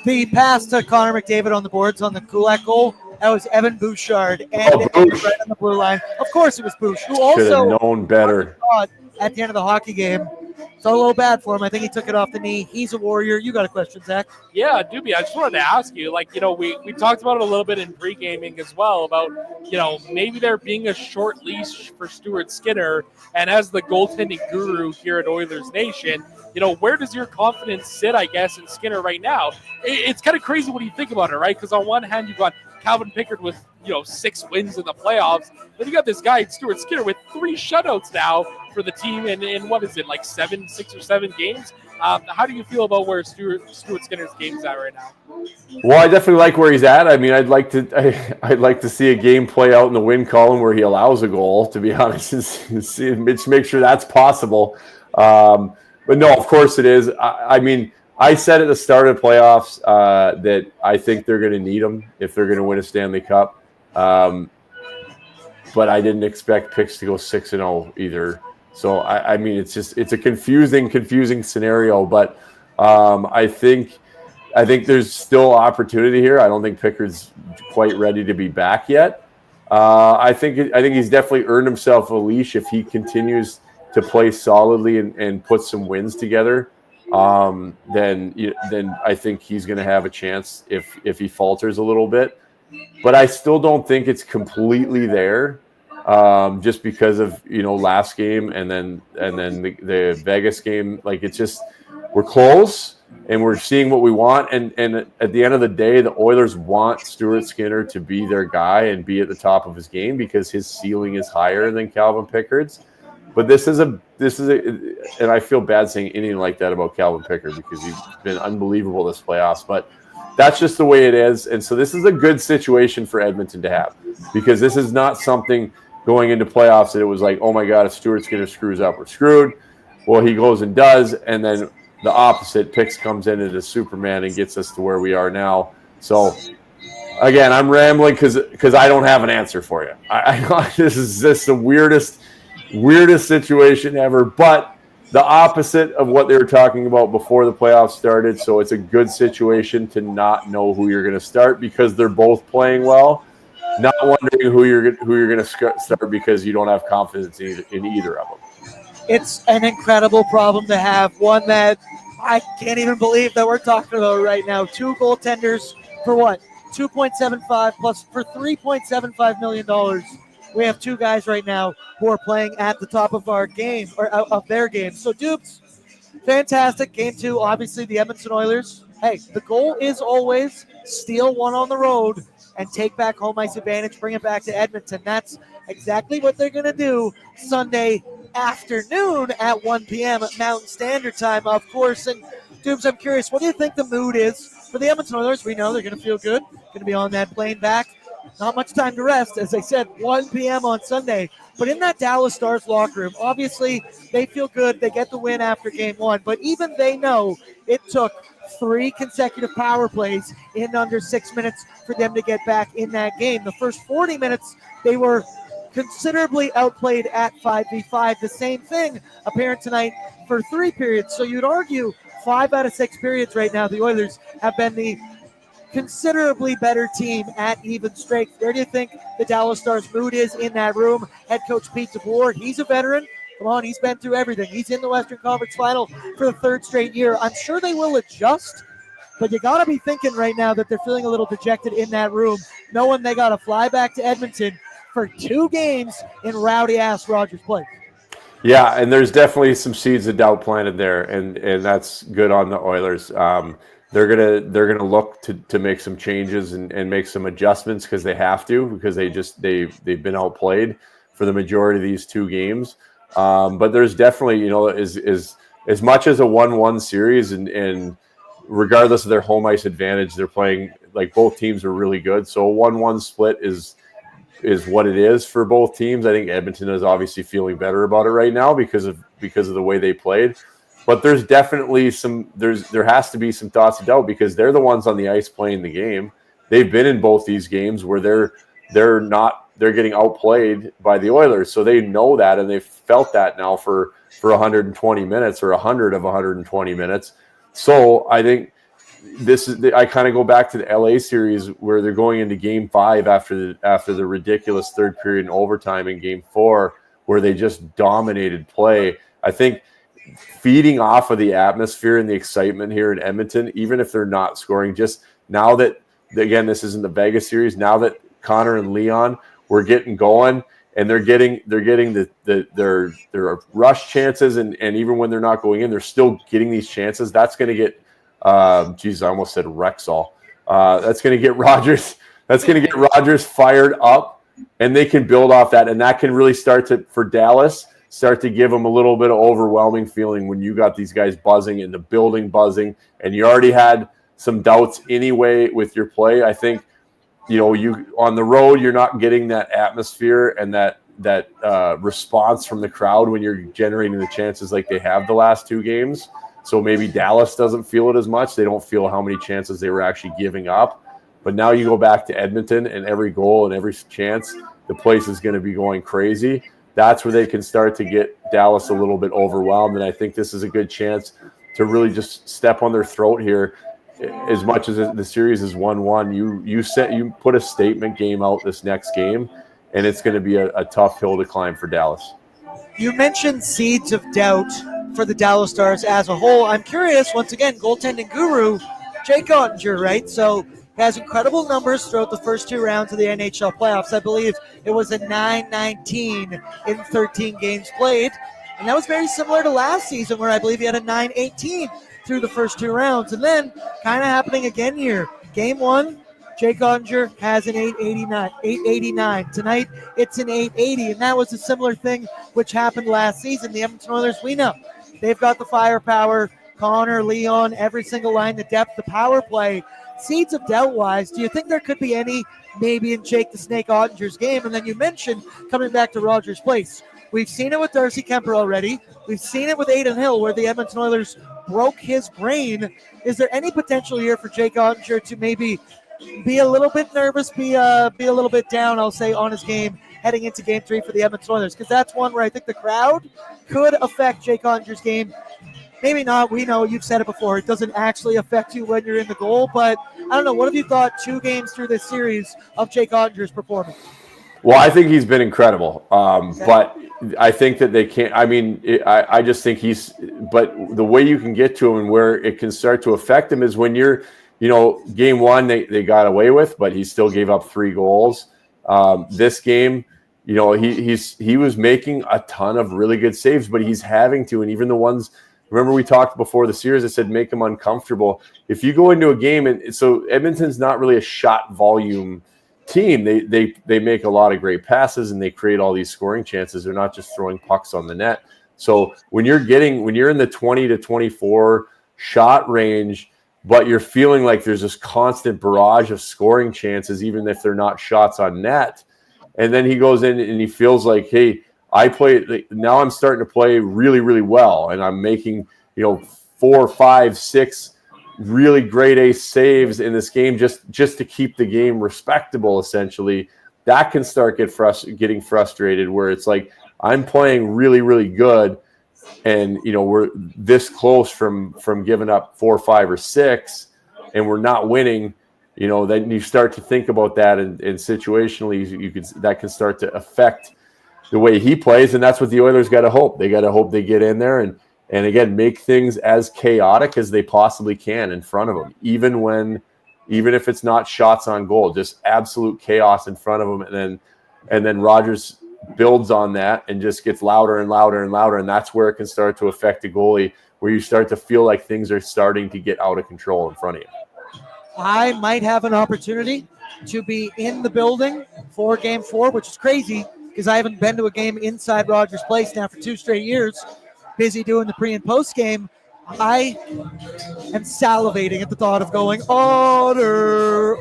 Speaker 2: The pass to Connor McDavid on the boards on the Kulak goal. That was Evan Bouchard, and right on the blue line. Of course, it was Bouch, who also
Speaker 4: should have known better
Speaker 2: at the end of the hockey game. Felt a little bad for him. I think he took it off the knee. He's a warrior. You got a question, Zach?
Speaker 3: Yeah, Doobie, I just wanted to ask you, we talked about it a little bit in pre-gaming as well about, maybe there being a short leash for Stuart Skinner, and as the goaltending guru here at Oilers Nation, where does your confidence sit, I guess, in Skinner right now? It's kind of crazy when you think about it, right? Because on one hand, you've got Calvin Pickard with 6 wins in the playoffs. Then you got this guy, Stuart Skinner, with 3 shutouts now for the team in what is it, like 6 or 7 games? How do you feel about where Stuart Skinner's game's at right now?
Speaker 4: Well, I definitely like where he's at. I mean, I'd like to see a game play out in the win column where he allows a goal, to be honest, and make sure that's possible. But no, of course it is. I mean, I said at the start of the playoffs that I think they're going to need him if they're going to win a Stanley Cup. But I didn't expect Picks to go 6-0 either. So, I mean, it's a confusing scenario. But I think there's still opportunity here. I don't think Pickard's quite ready to be back yet. I think he's definitely earned himself a leash if he continues to play solidly and put some wins together. Then I think he's going to have a chance if he falters a little bit. But I still don't think it's completely there, just because of last game and then the Vegas game. Like, it's just, we're close, and we're seeing what we want. And at the end of the day, the Oilers want Stuart Skinner to be their guy and be at the top of his game because his ceiling is higher than Calvin Pickard's. But this is a, and I feel bad saying anything like that about Calvin Pickard because he's been unbelievable this playoffs. But that's just the way it is. And so this is a good situation for Edmonton to have because this is not something going into playoffs that it was like, oh my God, if Stuart Skinner screws up, we're screwed. Well, he goes and does, and then the opposite, Picks comes in as Superman and gets us to where we are now. So, again, I'm rambling because I don't have an answer for you. This is just the weirdest situation ever, but the opposite of what they were talking about before the playoffs started. So it's a good situation to not know who you're going to start because they're both playing well. Not wondering who you're going to start because you don't have confidence in either of them.
Speaker 2: It's an incredible problem to have, one that I can't even believe that we're talking about right now. 2 goaltenders for what? 2.75 plus for $3.75 million. We have 2 guys right now who are playing at the top of our game or of their game. So, Dubes, fantastic. Game 2, obviously the Edmonton Oilers. Hey, the goal is always steal one on the road and take back home ice advantage, bring it back to Edmonton. That's exactly what they're going to do Sunday afternoon at 1 p.m. at Mountain Standard Time, of course. And, Dubes, I'm curious, what do you think the mood is for the Edmonton Oilers? We know they're going to feel good, going to be on that plane back. Not much time to rest, as I said, 1 p.m. on Sunday. But in that Dallas Stars locker room, obviously they feel good. They get the win after game 1. But even they know it took 3 consecutive power plays in under 6 minutes for them to get back in that game. The first 40 minutes, they were considerably outplayed at 5v5. The same thing apparent tonight for 3 periods. So you'd argue 5 out of 6 periods right now, the Oilers have been the considerably better team at even strength. Where do you think the Dallas Stars' mood is in that room? Head coach Pete DeBoer, he's a veteran. Come on, he's been through everything. He's in the Western Conference Final for the 3rd straight year. I'm sure they will adjust, but you got to be thinking right now that they're feeling a little dejected in that room, knowing they got to fly back to Edmonton for 2 games in rowdy-ass Rogers Place.
Speaker 4: Yeah, and there's definitely some seeds of doubt planted there, and that's good on the Oilers. They're gonna look to make some changes and make some adjustments because they have to, because they've been outplayed for the majority of these 2 games. But there's definitely, as much as a 1-1 series, and regardless of their home ice advantage, they're playing like both teams are really good. So a 1-1 split is what it is for both teams. I think Edmonton is obviously feeling better about it right now because of the way they played. But there's definitely there has to be some thoughts of doubt because they're the ones on the ice playing the game. They've been in both these games where they're getting outplayed by the Oilers. So they know that, and they've felt that now for 120 minutes or 100 of 120 minutes. So I think I kind of go back to the LA series where they're going into game 5 after the ridiculous 3rd period and overtime in game 4 where they just dominated play. I think feeding off of the atmosphere and the excitement here in Edmonton, even if they're not scoring, just now that, again, this isn't the Vegas series, now that Connor and Leon were getting going and they're getting their rush chances, and even when they're not going in, they're still getting these chances. That's going to get I almost said Rexall. That's going to get Rogers. That's going to get Rogers fired up, and they can build off that, and that can really start to give them a little bit of overwhelming feeling when you got these guys buzzing and the building buzzing, and you already had some doubts anyway with your play. I think, you on the road, you're not getting that atmosphere and that response from the crowd when you're generating the chances like they have the last 2 games. So maybe Dallas doesn't feel it as much. They don't feel how many chances they were actually giving up. But now you go back to Edmonton, and every goal and every chance, the place is going to be going crazy. That's where they can start to get Dallas a little bit overwhelmed. And I think this is a good chance to really just step on their throat here. As much as the series is 1-1, you put a statement game out this next game, and it's going to be a tough hill to climb for Dallas.
Speaker 2: You mentioned seeds of doubt for the Dallas Stars as a whole. I'm curious, once again, goaltending guru Jake Ottinger, right? So he has incredible numbers throughout the first 2 rounds of the NHL playoffs. I believe it was a 9-19 in 13 games played. And that was very similar to last season where I believe he had a 9-18 through the first 2 rounds. And then kind of happening again here. Game 1, Jake Ottinger has an 889. Tonight, it's an 880, and that was a similar thing which happened last season. The Edmonton Oilers, we know, they've got the firepower. Connor, Leon, every single line, the depth, the power play. Seeds of doubt-wise, do you think there could be any maybe in Jake the Snake Ottinger's game? And then you mentioned coming back to Rogers Place. We've seen it with Darcy Kemper already. We've seen it with Adin Hill where the Edmonton Oilers broke his brain. Is there any potential here for Jake Ottinger to maybe be a little bit nervous, be a little bit down, I'll say, on his game heading into Game 3 for the Edmonton Oilers? Because that's one where I think the crowd could affect Jake Ottinger's game. Maybe not. We know you've said it before. It doesn't actually affect you when you're in the goal. But I don't know. What have you thought 2 games through this series of Jake Ottinger's performance?
Speaker 4: Well, I think he's been incredible. But I think that they can't. I mean, I just think he's. But the way you can get to him and where it can start to affect him is when you're, game 1 they got away with, but he still gave up 3 goals. This game, he was making a ton of really good saves, but he's having to, and even the ones. Remember, we talked before the series. I said make him uncomfortable. If you go into a game, and so Edmonton's not really a shot volume team. They make a lot of great passes and they create all these scoring chances. They're not just throwing pucks on the net. So when you're in the 20 to 24 shot range, but you're feeling like there's this constant barrage of scoring chances, even if they're not shots on net, and then he goes in and he feels like, hey, now I'm starting to play really, really well, and I'm making 4, 5, 6 really great ace saves in this game just to keep the game respectable. Essentially, that can start getting frustrated, where it's like I'm playing really, really good, and we're this close from giving up 4, 5, or 6, and we're not winning. Then you start to think about that, and situationally, that can start to affect the way he plays, and that's what the Oilers got to hope. They got to hope they get in there and again make things as chaotic as they possibly can in front of them, even if it's not shots on goal, just absolute chaos in front of them, and then Rogers builds on that and just gets louder and louder and louder, and that's where it can start to affect the goalie, where you start to feel like things are starting to get out of control in front of you.
Speaker 2: I might have an opportunity to be in the building for Game 4, which is crazy because I haven't been to a game inside Rogers Place now for 2 straight years. Busy doing the pre and post game. I am salivating at the thought of going, Otter.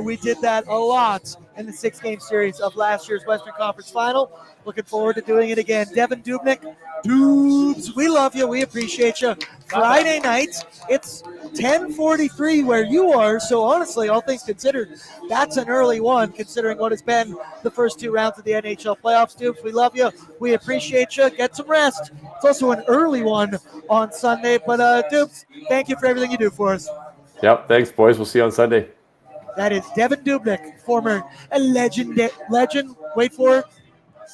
Speaker 2: We did that a lot in the 6-game series of last year's Western Conference Final. Looking forward to doing it again. Devin Dubnick, Dubs, we love you. We appreciate you. Friday night, it's 10:43 where you are. So honestly, all things considered, that's an early one considering what has been the first 2 rounds of the NHL playoffs. Dubs, we love you. We appreciate you. Get some rest. It's also an early one on Sunday. But Dubs, thank you for everything you do for us.
Speaker 4: Yep. Thanks, boys. We'll see you on Sunday.
Speaker 2: That is Devin Dubnick, former legend. Wait for it.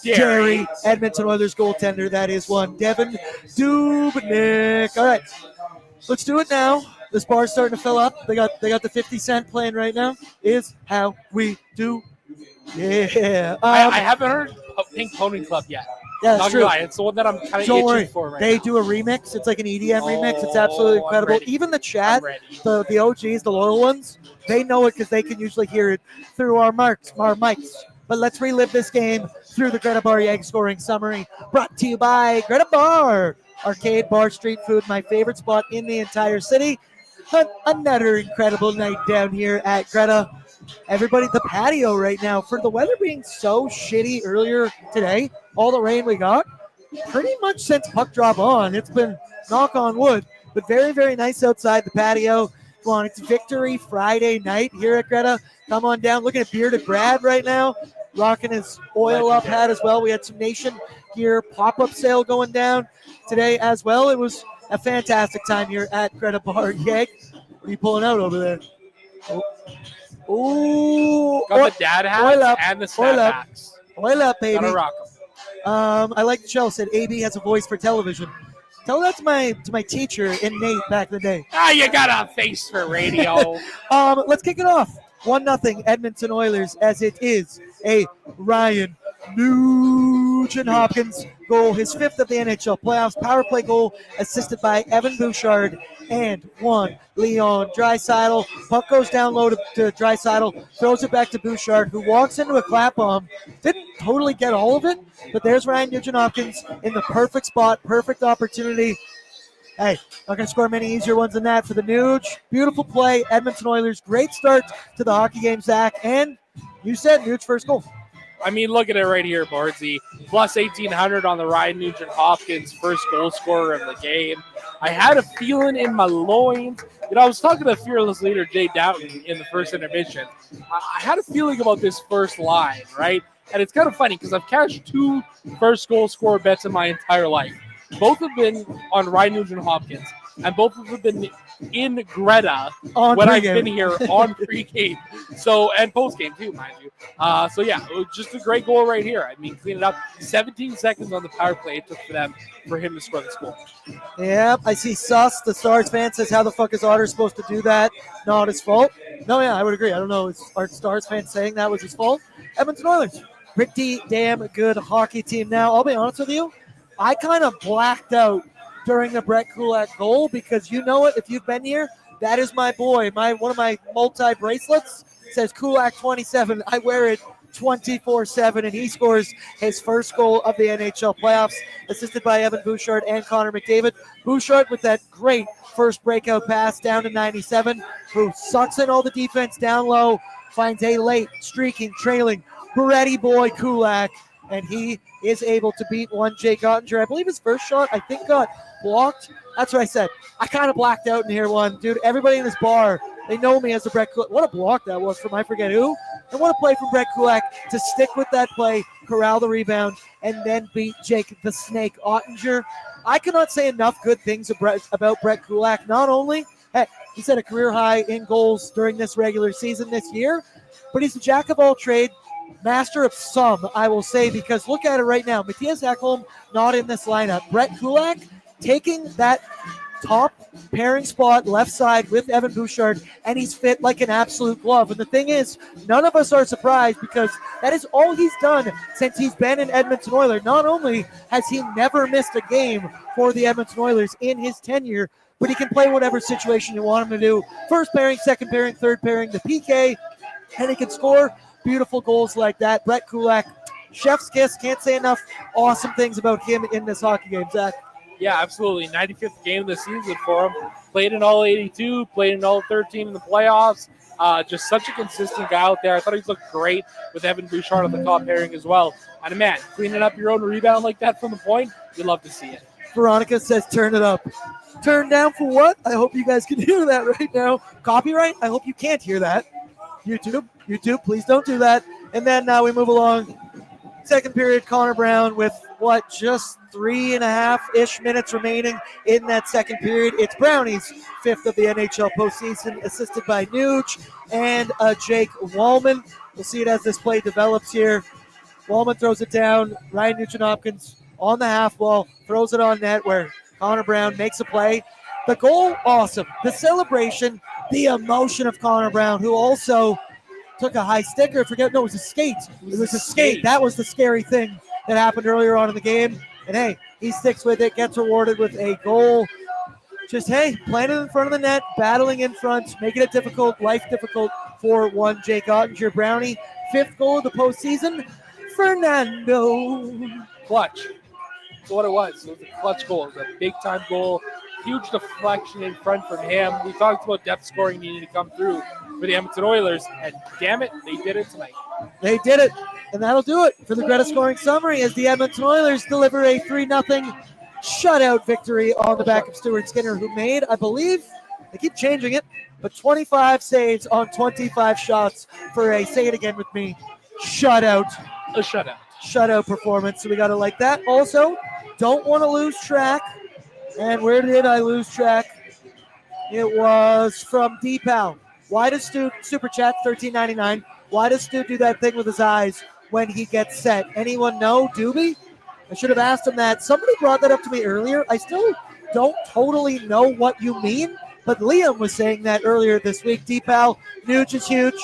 Speaker 2: Jerry, Edmonton Oilers goaltender. That is one. Devin Dubnyk. All right, let's do it now. This bar's starting to fill up. They got the 50 Cent playing right now. Is how we do. Yeah.
Speaker 3: I haven't heard Pink Pony Club yet.
Speaker 2: Yeah, that's true.
Speaker 3: It's the one that I'm kind of
Speaker 2: Don't worry.
Speaker 3: itching for right
Speaker 2: They
Speaker 3: now.
Speaker 2: do a remix. It's like an EDM remix. It's absolutely incredible. Even the chat, the OGs, the loyal ones, they know it because they can usually hear it through our mics. But let's relive this game through the Greta Bar Yeg scoring summary. Brought to you by Greta Bar. Arcade, bar, street food, my favorite spot in the entire city. Another incredible night down here at Greta. Everybody, the patio right now, for the weather being so shitty earlier today, all the rain we got, pretty much since puck drop on, it's been knock on wood, but very, very nice outside the patio. Come on, it's Victory Friday night here at Greta. Come on down. Looking at Bearded Brad right now, rocking his oil up hat as well. We had some Nation Gear pop-up sale going down today as well. It was a fantastic time here at Greta Bar Yeg. What are you pulling out over there? Oh,
Speaker 3: got the dad hats and the snapbacks.
Speaker 2: Oil up, baby.
Speaker 3: Gotta rock 'em.
Speaker 2: I like the show. Said AB has a voice for television. Tell that to my teacher in Nate back in the day.
Speaker 3: You got a face for radio.
Speaker 2: Let's kick it off. 1-0 Edmonton Oilers as it is a Ryan Nugent Hopkins goal, his 5th of the NHL playoffs. Power play goal assisted by Evan Bouchard and one Leon Draisaitl. Puck goes down low to Draisaitl, throws it back to Bouchard, who walks into a clap bomb. Didn't totally get all of it, but there's Ryan Nugent Hopkins in the perfect spot, perfect opportunity. Hey, not going to score many easier ones than that for the Nuge. Beautiful play, Edmonton Oilers. Great start to the hockey game, Zach. And you said Nuge first goal.
Speaker 3: I mean, look at it right here, Bordzy. Plus 1,800 on the Ryan Nugent Hopkins, first goal scorer of the game. I had a feeling in my loins. You know, I was talking to fearless leader Jay Doughton in the first intermission. I had a feeling about this first line, right? And it's kind of funny because I've cashed 2 first goal scorer bets in my entire life. Both have been on Ryan Nugent Hopkins, and both have been in Greta when I've been here on pregame, and postgame too, mind you. So yeah, just a great goal right here. I mean, clean it up. 17 seconds on the power play it took for him to score this goal.
Speaker 2: Yep, I see Sus, the Stars fan, says, how the fuck is Otter supposed to do that? Not his fault. No, yeah, I would agree. I don't know. Are Stars fans saying that was his fault? Edmonton Oilers, pretty damn good hockey team now. I'll be honest with you. I kind of blacked out during the Brett Kulak goal because you know it, if you've been here, that is my boy. One of my multi-bracelets says Kulak 27. I wear it 24/7, and he scores his first goal of the NHL playoffs, assisted by Evan Bouchard and Connor McDavid. Bouchard with that great first breakout pass down to 97, who sucks in all the defense down low, finds a late, streaking, trailing Beretti boy Kulak, and he is able to beat one Jake Ottinger. I believe his first shot, I think, got blocked. That's what I said. I kind of blacked out in here one. Dude, everybody in this bar, they know me as the Brett Kulak. What a block that was from I forget who. And what a play from Brett Kulak to stick with that play, corral the rebound, and then beat Jake the Snake Ottinger. I cannot say enough good things about Brett Kulak. Not only, heck, he's at a career high in goals during this regular season this year, but he's a jack of all trades. Master of some, I will say, because look at it right now. Matthias Ekholm not in this lineup. Brett Kulak taking that top pairing spot left side with Evan Bouchard, and he's fit like an absolute glove. And the thing is, none of us are surprised because that is all he's done since he's been an Edmonton Oiler. Not only has he never missed a game for the Edmonton Oilers in his tenure, but he can play whatever situation you want him to do. First pairing, second pairing, third pairing, the PK, and he can score beautiful goals like that. Brett Kulak, chef's kiss. Can't say enough awesome things about him in this hockey game, Zach.
Speaker 3: Yeah, absolutely. 95th game of the season for him. Played in all 82, played in all 13 in the playoffs. Just such a consistent guy out there. I thought he looked great with Evan Bouchard on the top pairing as well. And man, cleaning up your own rebound like that from the point, you'd love to see it.
Speaker 2: Veronica says, turn it up. Turn down for what? I hope you guys can hear that right now. Copyright? I hope you can't hear that. YouTube, please don't do that. And then we move along. Second period, Connor Brown with just 3.5-ish minutes remaining in that second period. It's Brownie's 5th of the NHL postseason, assisted by Nuge and Jake Wallman. We'll see it as this play develops here. Wallman throws it down. Ryan Nugent-Hopkins on the half wall, throws it on net where Connor Brown makes a play. The goal, awesome. The celebration, the emotion of Connor Brown, who also took a high sticker. It was a skate. It was a skate. That was the scary thing that happened earlier on in the game. And, hey, he sticks with it, gets rewarded with a goal. Just, hey, playing it in front of the net, battling in front, making it difficult, life difficult for one Jake Ottinger. Brownie, 5th goal of the postseason. Fernando.
Speaker 3: Clutch. That's what it was. It was a clutch goal. It was a big-time goal. Huge deflection in front from him. We talked about depth scoring needing to come through for the Edmonton Oilers, and damn it, they did it tonight.
Speaker 2: They did it, and that'll do it for the Greta scoring summary as the Edmonton Oilers deliver a 3-0 shutout victory on the back of Stuart Skinner, who made, I believe, they keep changing it, but 25 saves on 25 shots for a, say it again with me, shutout.
Speaker 3: A shutout.
Speaker 2: Shutout performance, so we got to like that. Also, don't want to lose track. And where did I lose track? It was from D-Pal. Why does Stu super chat $13.99? Why does Stu do that thing with his eyes when he gets set? Anyone know, Doobie? I should have asked him that. Somebody brought that up to me earlier. I still don't totally know what you mean, but Liam was saying that earlier this week. D-Pal, Nuge is huge.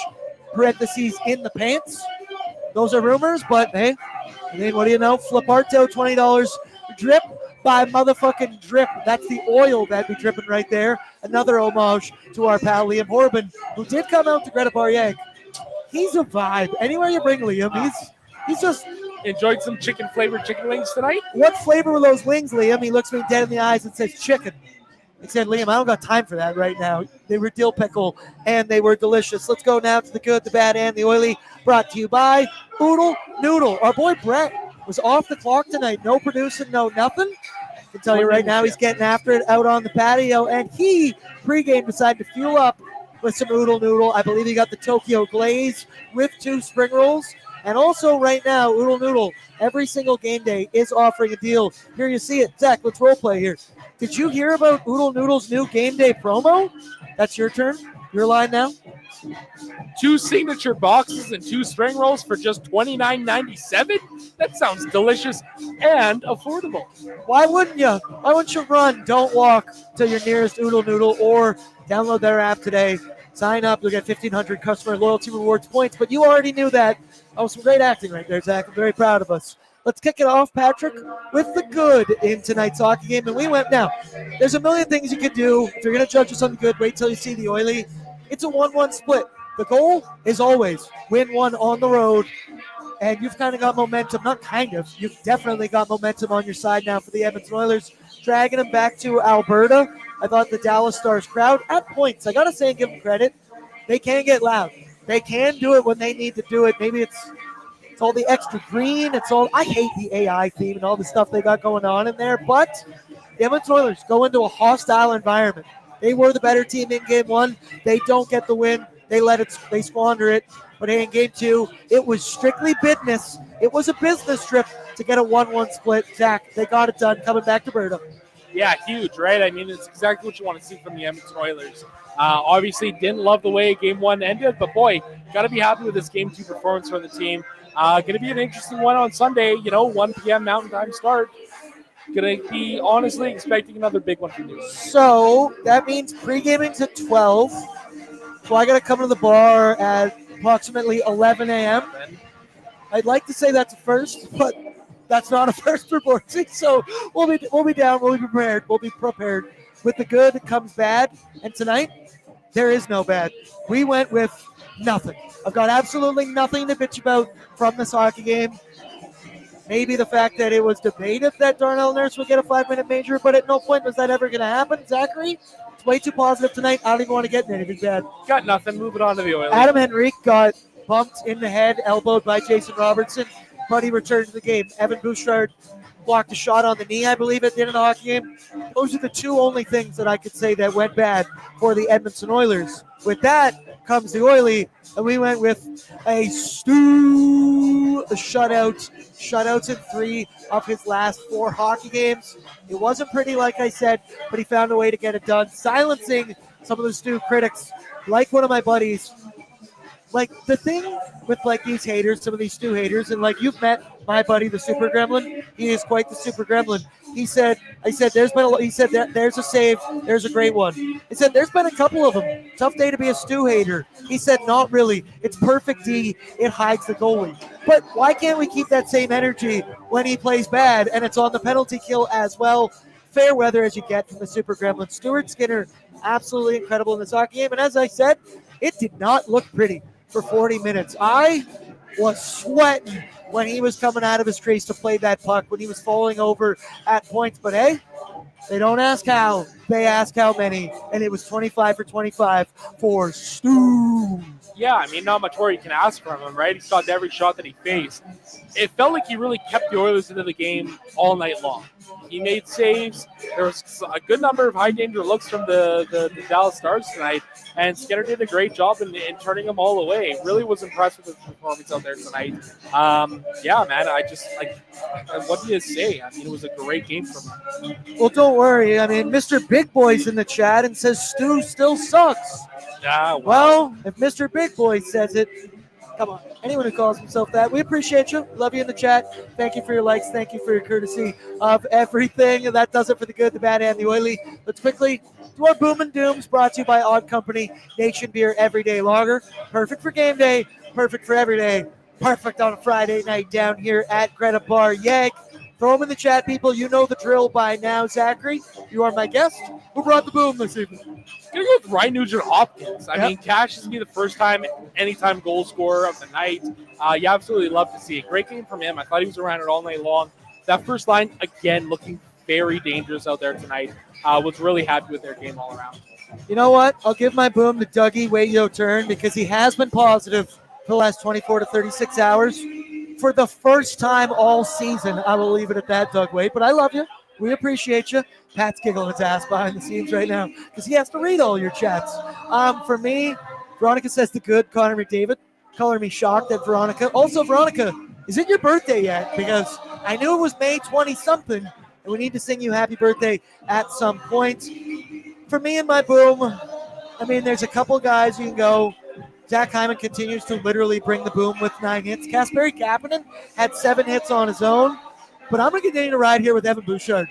Speaker 2: Parentheses in the pants. Those are rumors, but hey, I mean, what do you know? Fliparto, $20. Drip by motherfucking Drip. That's the oil that'd be dripping right there. Another homage to our pal Liam Horban, who did come out to Greta Barriere. He's a vibe. Anywhere you bring Liam, he's just.
Speaker 3: Enjoyed some flavored chicken wings tonight.
Speaker 2: What flavor were those wings, Liam? He looks me dead in the eyes and says chicken. He said, Liam, I don't got time for that right now. They were dill pickle, and they were delicious. Let's go now to the good, the bad, and the oily, brought to you by Oodle Noodle. Our boy Brett was off the clock tonight. No producing, no nothing. I can tell you right now he's getting after it out on the patio, and he pregame decided to fuel up with some Oodle Noodle. I believe he got the Tokyo Glaze with 2 spring rolls. And also right now, Oodle Noodle, every single game day, is offering a deal. Here you see it. Zach, let's role play here. Did you hear about Oodle Noodle's new game day promo? That's your turn. Your line now.
Speaker 3: 2 signature boxes and 2 spring rolls for just $29.97? That sounds delicious and affordable.
Speaker 2: Why wouldn't you? Why wouldn't you run? Don't walk to your nearest Oodle Noodle or download their app today. Sign up. You'll get 1,500 customer loyalty rewards points. But you already knew that. Oh, some great acting right there, Zach. I'm very proud of us. Let's kick it off, Patrick, with the good in tonight's hockey game. And we went now. There's a million things you could do. If you're going to judge us on the good, wait till you see the oily. It's a 1-1 split. The goal is always win one on the road. And you've kind of got momentum. Not kind of. You've definitely got momentum on your side now for the Edmonton Oilers. Dragging them back to Alberta. I thought the Dallas Stars crowd, at points, I got to say and give them credit, they can get loud. They can do it when they need to do it. Maybe it's all the extra green. I hate the AI theme and all the stuff they got going on in there. But the Edmonton Oilers go into a hostile environment. They were the better team in game 1. They don't get the win. They squander it. But hey, in game 2, it was strictly business. It was a business trip to get a 1-1 split. Zach, they got it done coming back to Berta.
Speaker 3: Yeah, huge, right? I mean, it's exactly what you want to see from the Edmonton Oilers. Obviously, didn't love the way Game 1 ended, but boy, got to be happy with this Game 2 performance from the team. Going to be an interesting one on Sunday, 1 p.m. Mountain Time start. Going to be honestly expecting another big one from you.
Speaker 2: So that means pre-gaming's at 12. So I got to come to the bar at approximately 11 a.m. I'd like to say that's a first, but that's not a first for Bordzy. So we'll be down. We'll be prepared. We'll be prepared. With the good comes bad, and tonight there is no bad. We went with nothing. I've got absolutely nothing to bitch about from this hockey game. Maybe the fact that it was debated that Darnell Nurse would get a 5-minute major, but at no point was that ever going to happen. Zachary, it's way too positive tonight. I don't even want to get in anything bad.
Speaker 3: Got nothing. Moving on to the Oilers.
Speaker 2: Adam Henrique got bumped in the head, elbowed by Jason Robertson, but he returned to the game. Evan Bouchard blocked a shot on the knee, I believe, at the end of the hockey game. Those are the 2 only things that I could say that went bad for the Edmonton Oilers. With that comes the oily, and we went with a shutout. Shutouts in 3 of his last 4 hockey games. It wasn't pretty, like I said, but he found a way to get it done, silencing some of the Stu critics, like one of my buddies. Like, the thing with, like, these haters, some of these Stu haters, and, like, you've met my buddy, the Super Gremlin. He is quite the Super Gremlin. He said, there's a save, there's a great one. He said, there's been a couple of them. Tough day to be a Stu hater. He said, not really. It's perfect D. It hides the goalie. But why can't we keep that same energy when he plays bad and it's on the penalty kill as well? Fair weather as you get from the Super Gremlin. Stuart Skinner, absolutely incredible in this hockey game. And as I said, it did not look pretty for 40 minutes. I was sweating when he was coming out of his crease to play that puck, when he was falling over at points. But hey, they don't ask how, they ask how many. And it was 25 for 25 for Stu.
Speaker 3: Yeah, I mean, not much more you can ask from him, right? He stopped every shot that he faced. It felt like he really kept the Oilers into the game all night long. He made saves. There was a good number of high danger looks from the Dallas Stars tonight, and Skinner did a great job in turning them all away. Really was impressed with his performance out there tonight. Yeah, man, I just, what do you say? I mean, it was a great game from him.
Speaker 2: Well, don't worry. I mean, Mr. Big Boy's in the chat and says Stu still sucks.
Speaker 3: Yeah,
Speaker 2: well, if Mr. Big Boy says it, come on. Anyone who calls himself that, we appreciate you. Love you in the chat. Thank you for your likes. Thank you for your courtesy of everything. And that does it for the good, the bad, and the oily. Let's quickly do our Boom and Dooms, brought to you by Odd Company Nation Beer Everyday Lager. Perfect for game day, perfect for every day. Perfect on a Friday night down here at Greta Bar Yag. Throw them in the chat, people. You know the drill by now. Zachary, you are my guest. Who brought the boom this evening?
Speaker 3: I'm going to go with Ryan Nugent-Hopkins. I
Speaker 2: Yep.
Speaker 3: mean, Cash is going to be the first anytime goal scorer of the night. You absolutely love to see it. Great game from him. I thought he was around it all night long. That first line, again, looking very dangerous out there tonight. Was really happy with their game all around.
Speaker 2: You know what? I'll give my boom to Dougie Wayo-Turn because he has been positive for the last 24 to 36 hours. For the first time all season, I will leave it at that, Doug Wade. But I love you. We appreciate you. Pat's giggling his ass behind the scenes right now because he has to read all your chats. For me, Veronica says the good Connor McDavid. Color me shocked at Veronica. Also, Veronica, is it your birthday yet? Because I knew it was May 20-something, and we need to sing you happy birthday at some point. For me and my boom, I mean, there's a couple guys you can go. Zach Hyman continues to literally bring the boom with 9 hits. Kasperi Kapanen had 7 hits on his own. But I'm going to continue to ride here with Evan Bouchard.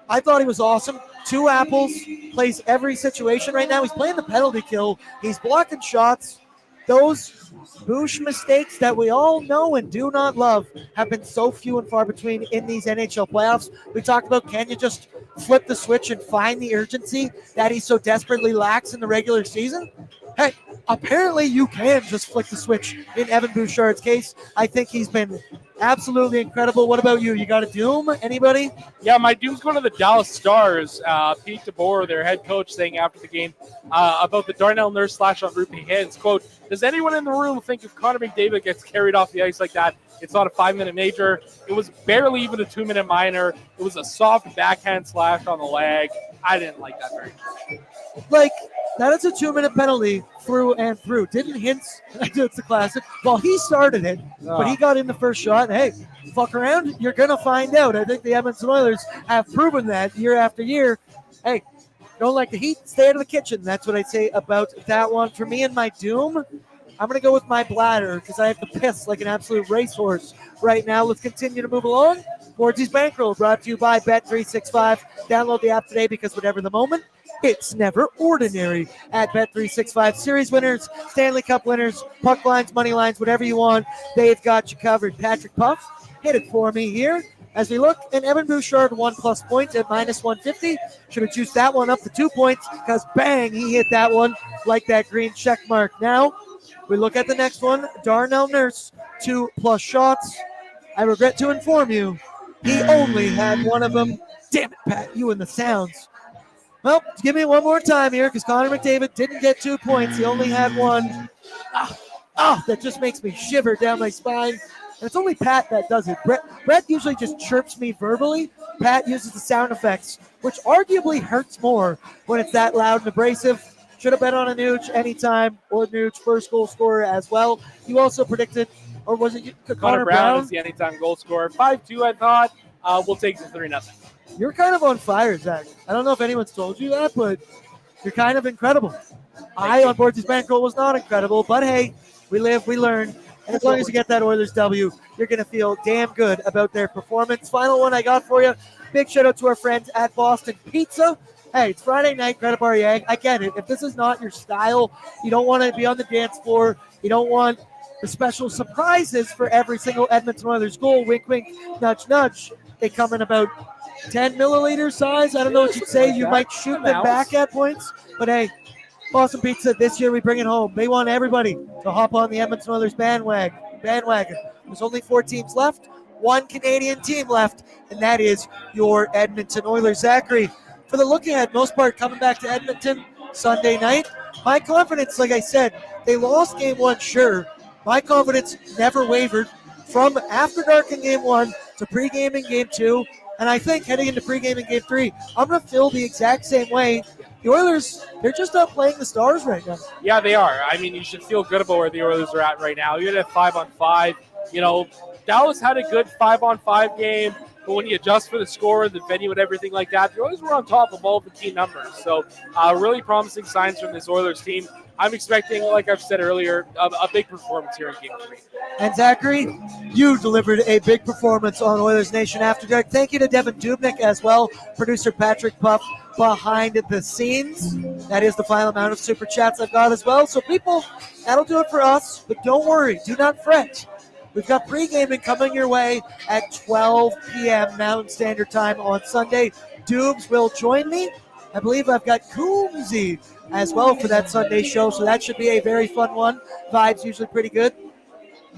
Speaker 2: I thought he was awesome. 2 apples, plays every situation right now. He's playing the penalty kill. He's blocking shots. Those Bouch mistakes that we all know and do not love have been so few and far between in these NHL playoffs. We talked about, can you just flip the switch and find the urgency that he so desperately lacks in the regular season? Hey, apparently you can just flick the switch in Evan Bouchard's case. I think he's been absolutely incredible. What about you? You got a doom? Anybody?
Speaker 3: Yeah, my doom's going to the Dallas Stars. Pete DeBoer, their head coach, saying after the game about the Darnell Nurse slash on Rupe Hintz, quote, does anyone in the room think if Connor McDavid gets carried off the ice like that, it's not a 5-minute major? It was barely even a 2-minute minor. It was a soft backhand slash on the leg. I didn't like that very much.
Speaker 2: Like, that is a 2-minute penalty through and through. Didn't Hintz, it's the classic, well, he started it, but he got in the first shot. Hey, fuck around, you're going to find out. I think the Edmonton Oilers have proven that year after year. Hey, don't like the heat, stay out of the kitchen. That's what I'd say about that one. For me and my doom, I'm going to go with my bladder because I have to piss like an absolute racehorse right now. Let's continue to move along. Bordzy's Bankroll brought to you by Bet365. Download the app today because whatever the moment, it's never ordinary at Bet365. Series winners, Stanley Cup winners, puck lines, money lines, whatever you want, they've got you covered. Patrick Puff, hit it for me here. As we look, and Evan Bouchard 1+ point at -150. Should have juiced that one up to 2 points because bang, he hit that one like that green check mark. Now, we look at the next one. Darnell Nurse, 2+ shots. I regret to inform you, he only had one of them. Damn it, Pat, you and the sounds. Well, give me one more time here because Connor McDavid didn't get 2 points. He only had one. That just makes me shiver down my spine. And it's only Pat that does it. Brett usually just chirps me verbally. Pat uses the sound effects, which arguably hurts more when it's that loud and abrasive. Should have bet on a Nuge anytime, or Nuge first goal scorer as well. You also predicted, or was it
Speaker 3: Connor Brown is the anytime goal scorer. 5-2, I thought. We'll take the 3-0.
Speaker 2: You're kind of on fire, Zach. I don't know if anyone's told you that, but you're kind of incredible. I, on Bordzy's Bankroll, was not incredible, but hey, we live, we learn. And as long as you get that Oilers W, you're going to feel damn good about their performance. Final one I got for you. Big shout out to our friends at Boston Pizza. Hey, it's Friday night, Greta Bar Yag. I get it. If this is not your style, you don't want to be on the dance floor, you don't want the special surprises for every single Edmonton Oilers goal. Wink, wink, nudge, nudge. They come in about 10 milliliter size. I don't know what you'd say. You might shoot them back at points. But hey, Boston Pizza, this year we bring it home. They want everybody to hop on the Edmonton Oilers bandwagon. There's only 4 teams left, 1 Canadian team left, and that is your Edmonton Oilers. Zachary, for the look ahead, most part coming back to Edmonton Sunday night, my confidence, like I said, they lost game 1, sure. My confidence never wavered from after dark in game 1 to pregame in game 2. And I think heading into pregame in game 3, I'm going to feel the exact same way. The Oilers, they're just not playing the Stars right now.
Speaker 3: Yeah, they are. I mean, you should feel good about where the Oilers are at right now. You had a 5-on-5. You know, Dallas had a good 5-on-5 game, but when you adjust for the score, the venue, and everything like that, the Oilers were on top of all the key numbers. So really promising signs from this Oilers team. I'm expecting, like I've said earlier, a big performance here in Game 3.
Speaker 2: And Zachary, you delivered a big performance on Oilers Nation After Dark. Thank you to Devin Dubnick as well, producer Patrick Puff behind the scenes. That is the final amount of super chats I've got as well. So people, that'll do it for us. But don't worry, do not fret. We've got pre-gaming coming your way at 12 p.m. Mountain Standard Time on Sunday. Dubs will join me. I believe I've got Coombsy as well for that Sunday show, so that should be a very fun one. Vibes usually pretty good.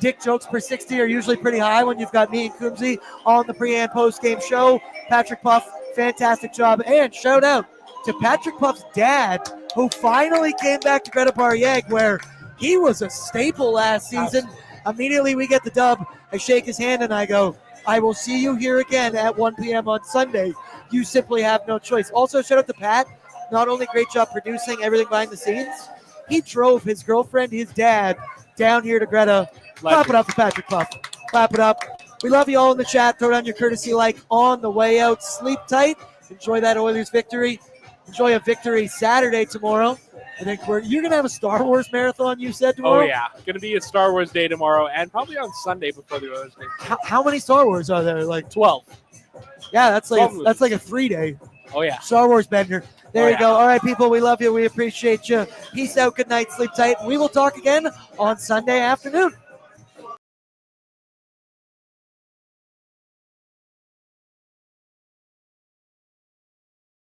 Speaker 2: Dick jokes per 60 are usually pretty high when you've got me and Coombsy on the pre- and post-game show. Patrick Puff, fantastic job. And shout out to Patrick Puff's dad, who finally came back to Greta Bar-Yeg, where he was a staple last season. Immediately we get the dub. I shake his hand and I go, I will see you here again at 1 p.m. on Sunday. You simply have no choice. Also, shout out to Pat. Not only great job producing everything behind the scenes, he drove his girlfriend, his dad, down here to Greta. Clap it up for Patrick Puff. Clap it up. We love you all in the chat. Throw down your courtesy like on the way out. Sleep tight. Enjoy that Oilers victory. Enjoy a victory Saturday tomorrow. I think you're going to have a Star Wars marathon, you said, tomorrow?
Speaker 3: Oh, yeah. Going to be a Star Wars day tomorrow and probably on Sunday before the Oilers game.
Speaker 2: How many Star Wars are there? Like
Speaker 3: 12.
Speaker 2: Yeah, that's like a 3-day
Speaker 3: Oh, yeah.
Speaker 2: Star Wars bender. There you
Speaker 3: yeah.
Speaker 2: go. All right, people, we love you. We appreciate you. Peace out. Good night. Sleep tight. We will talk again on Sunday afternoon.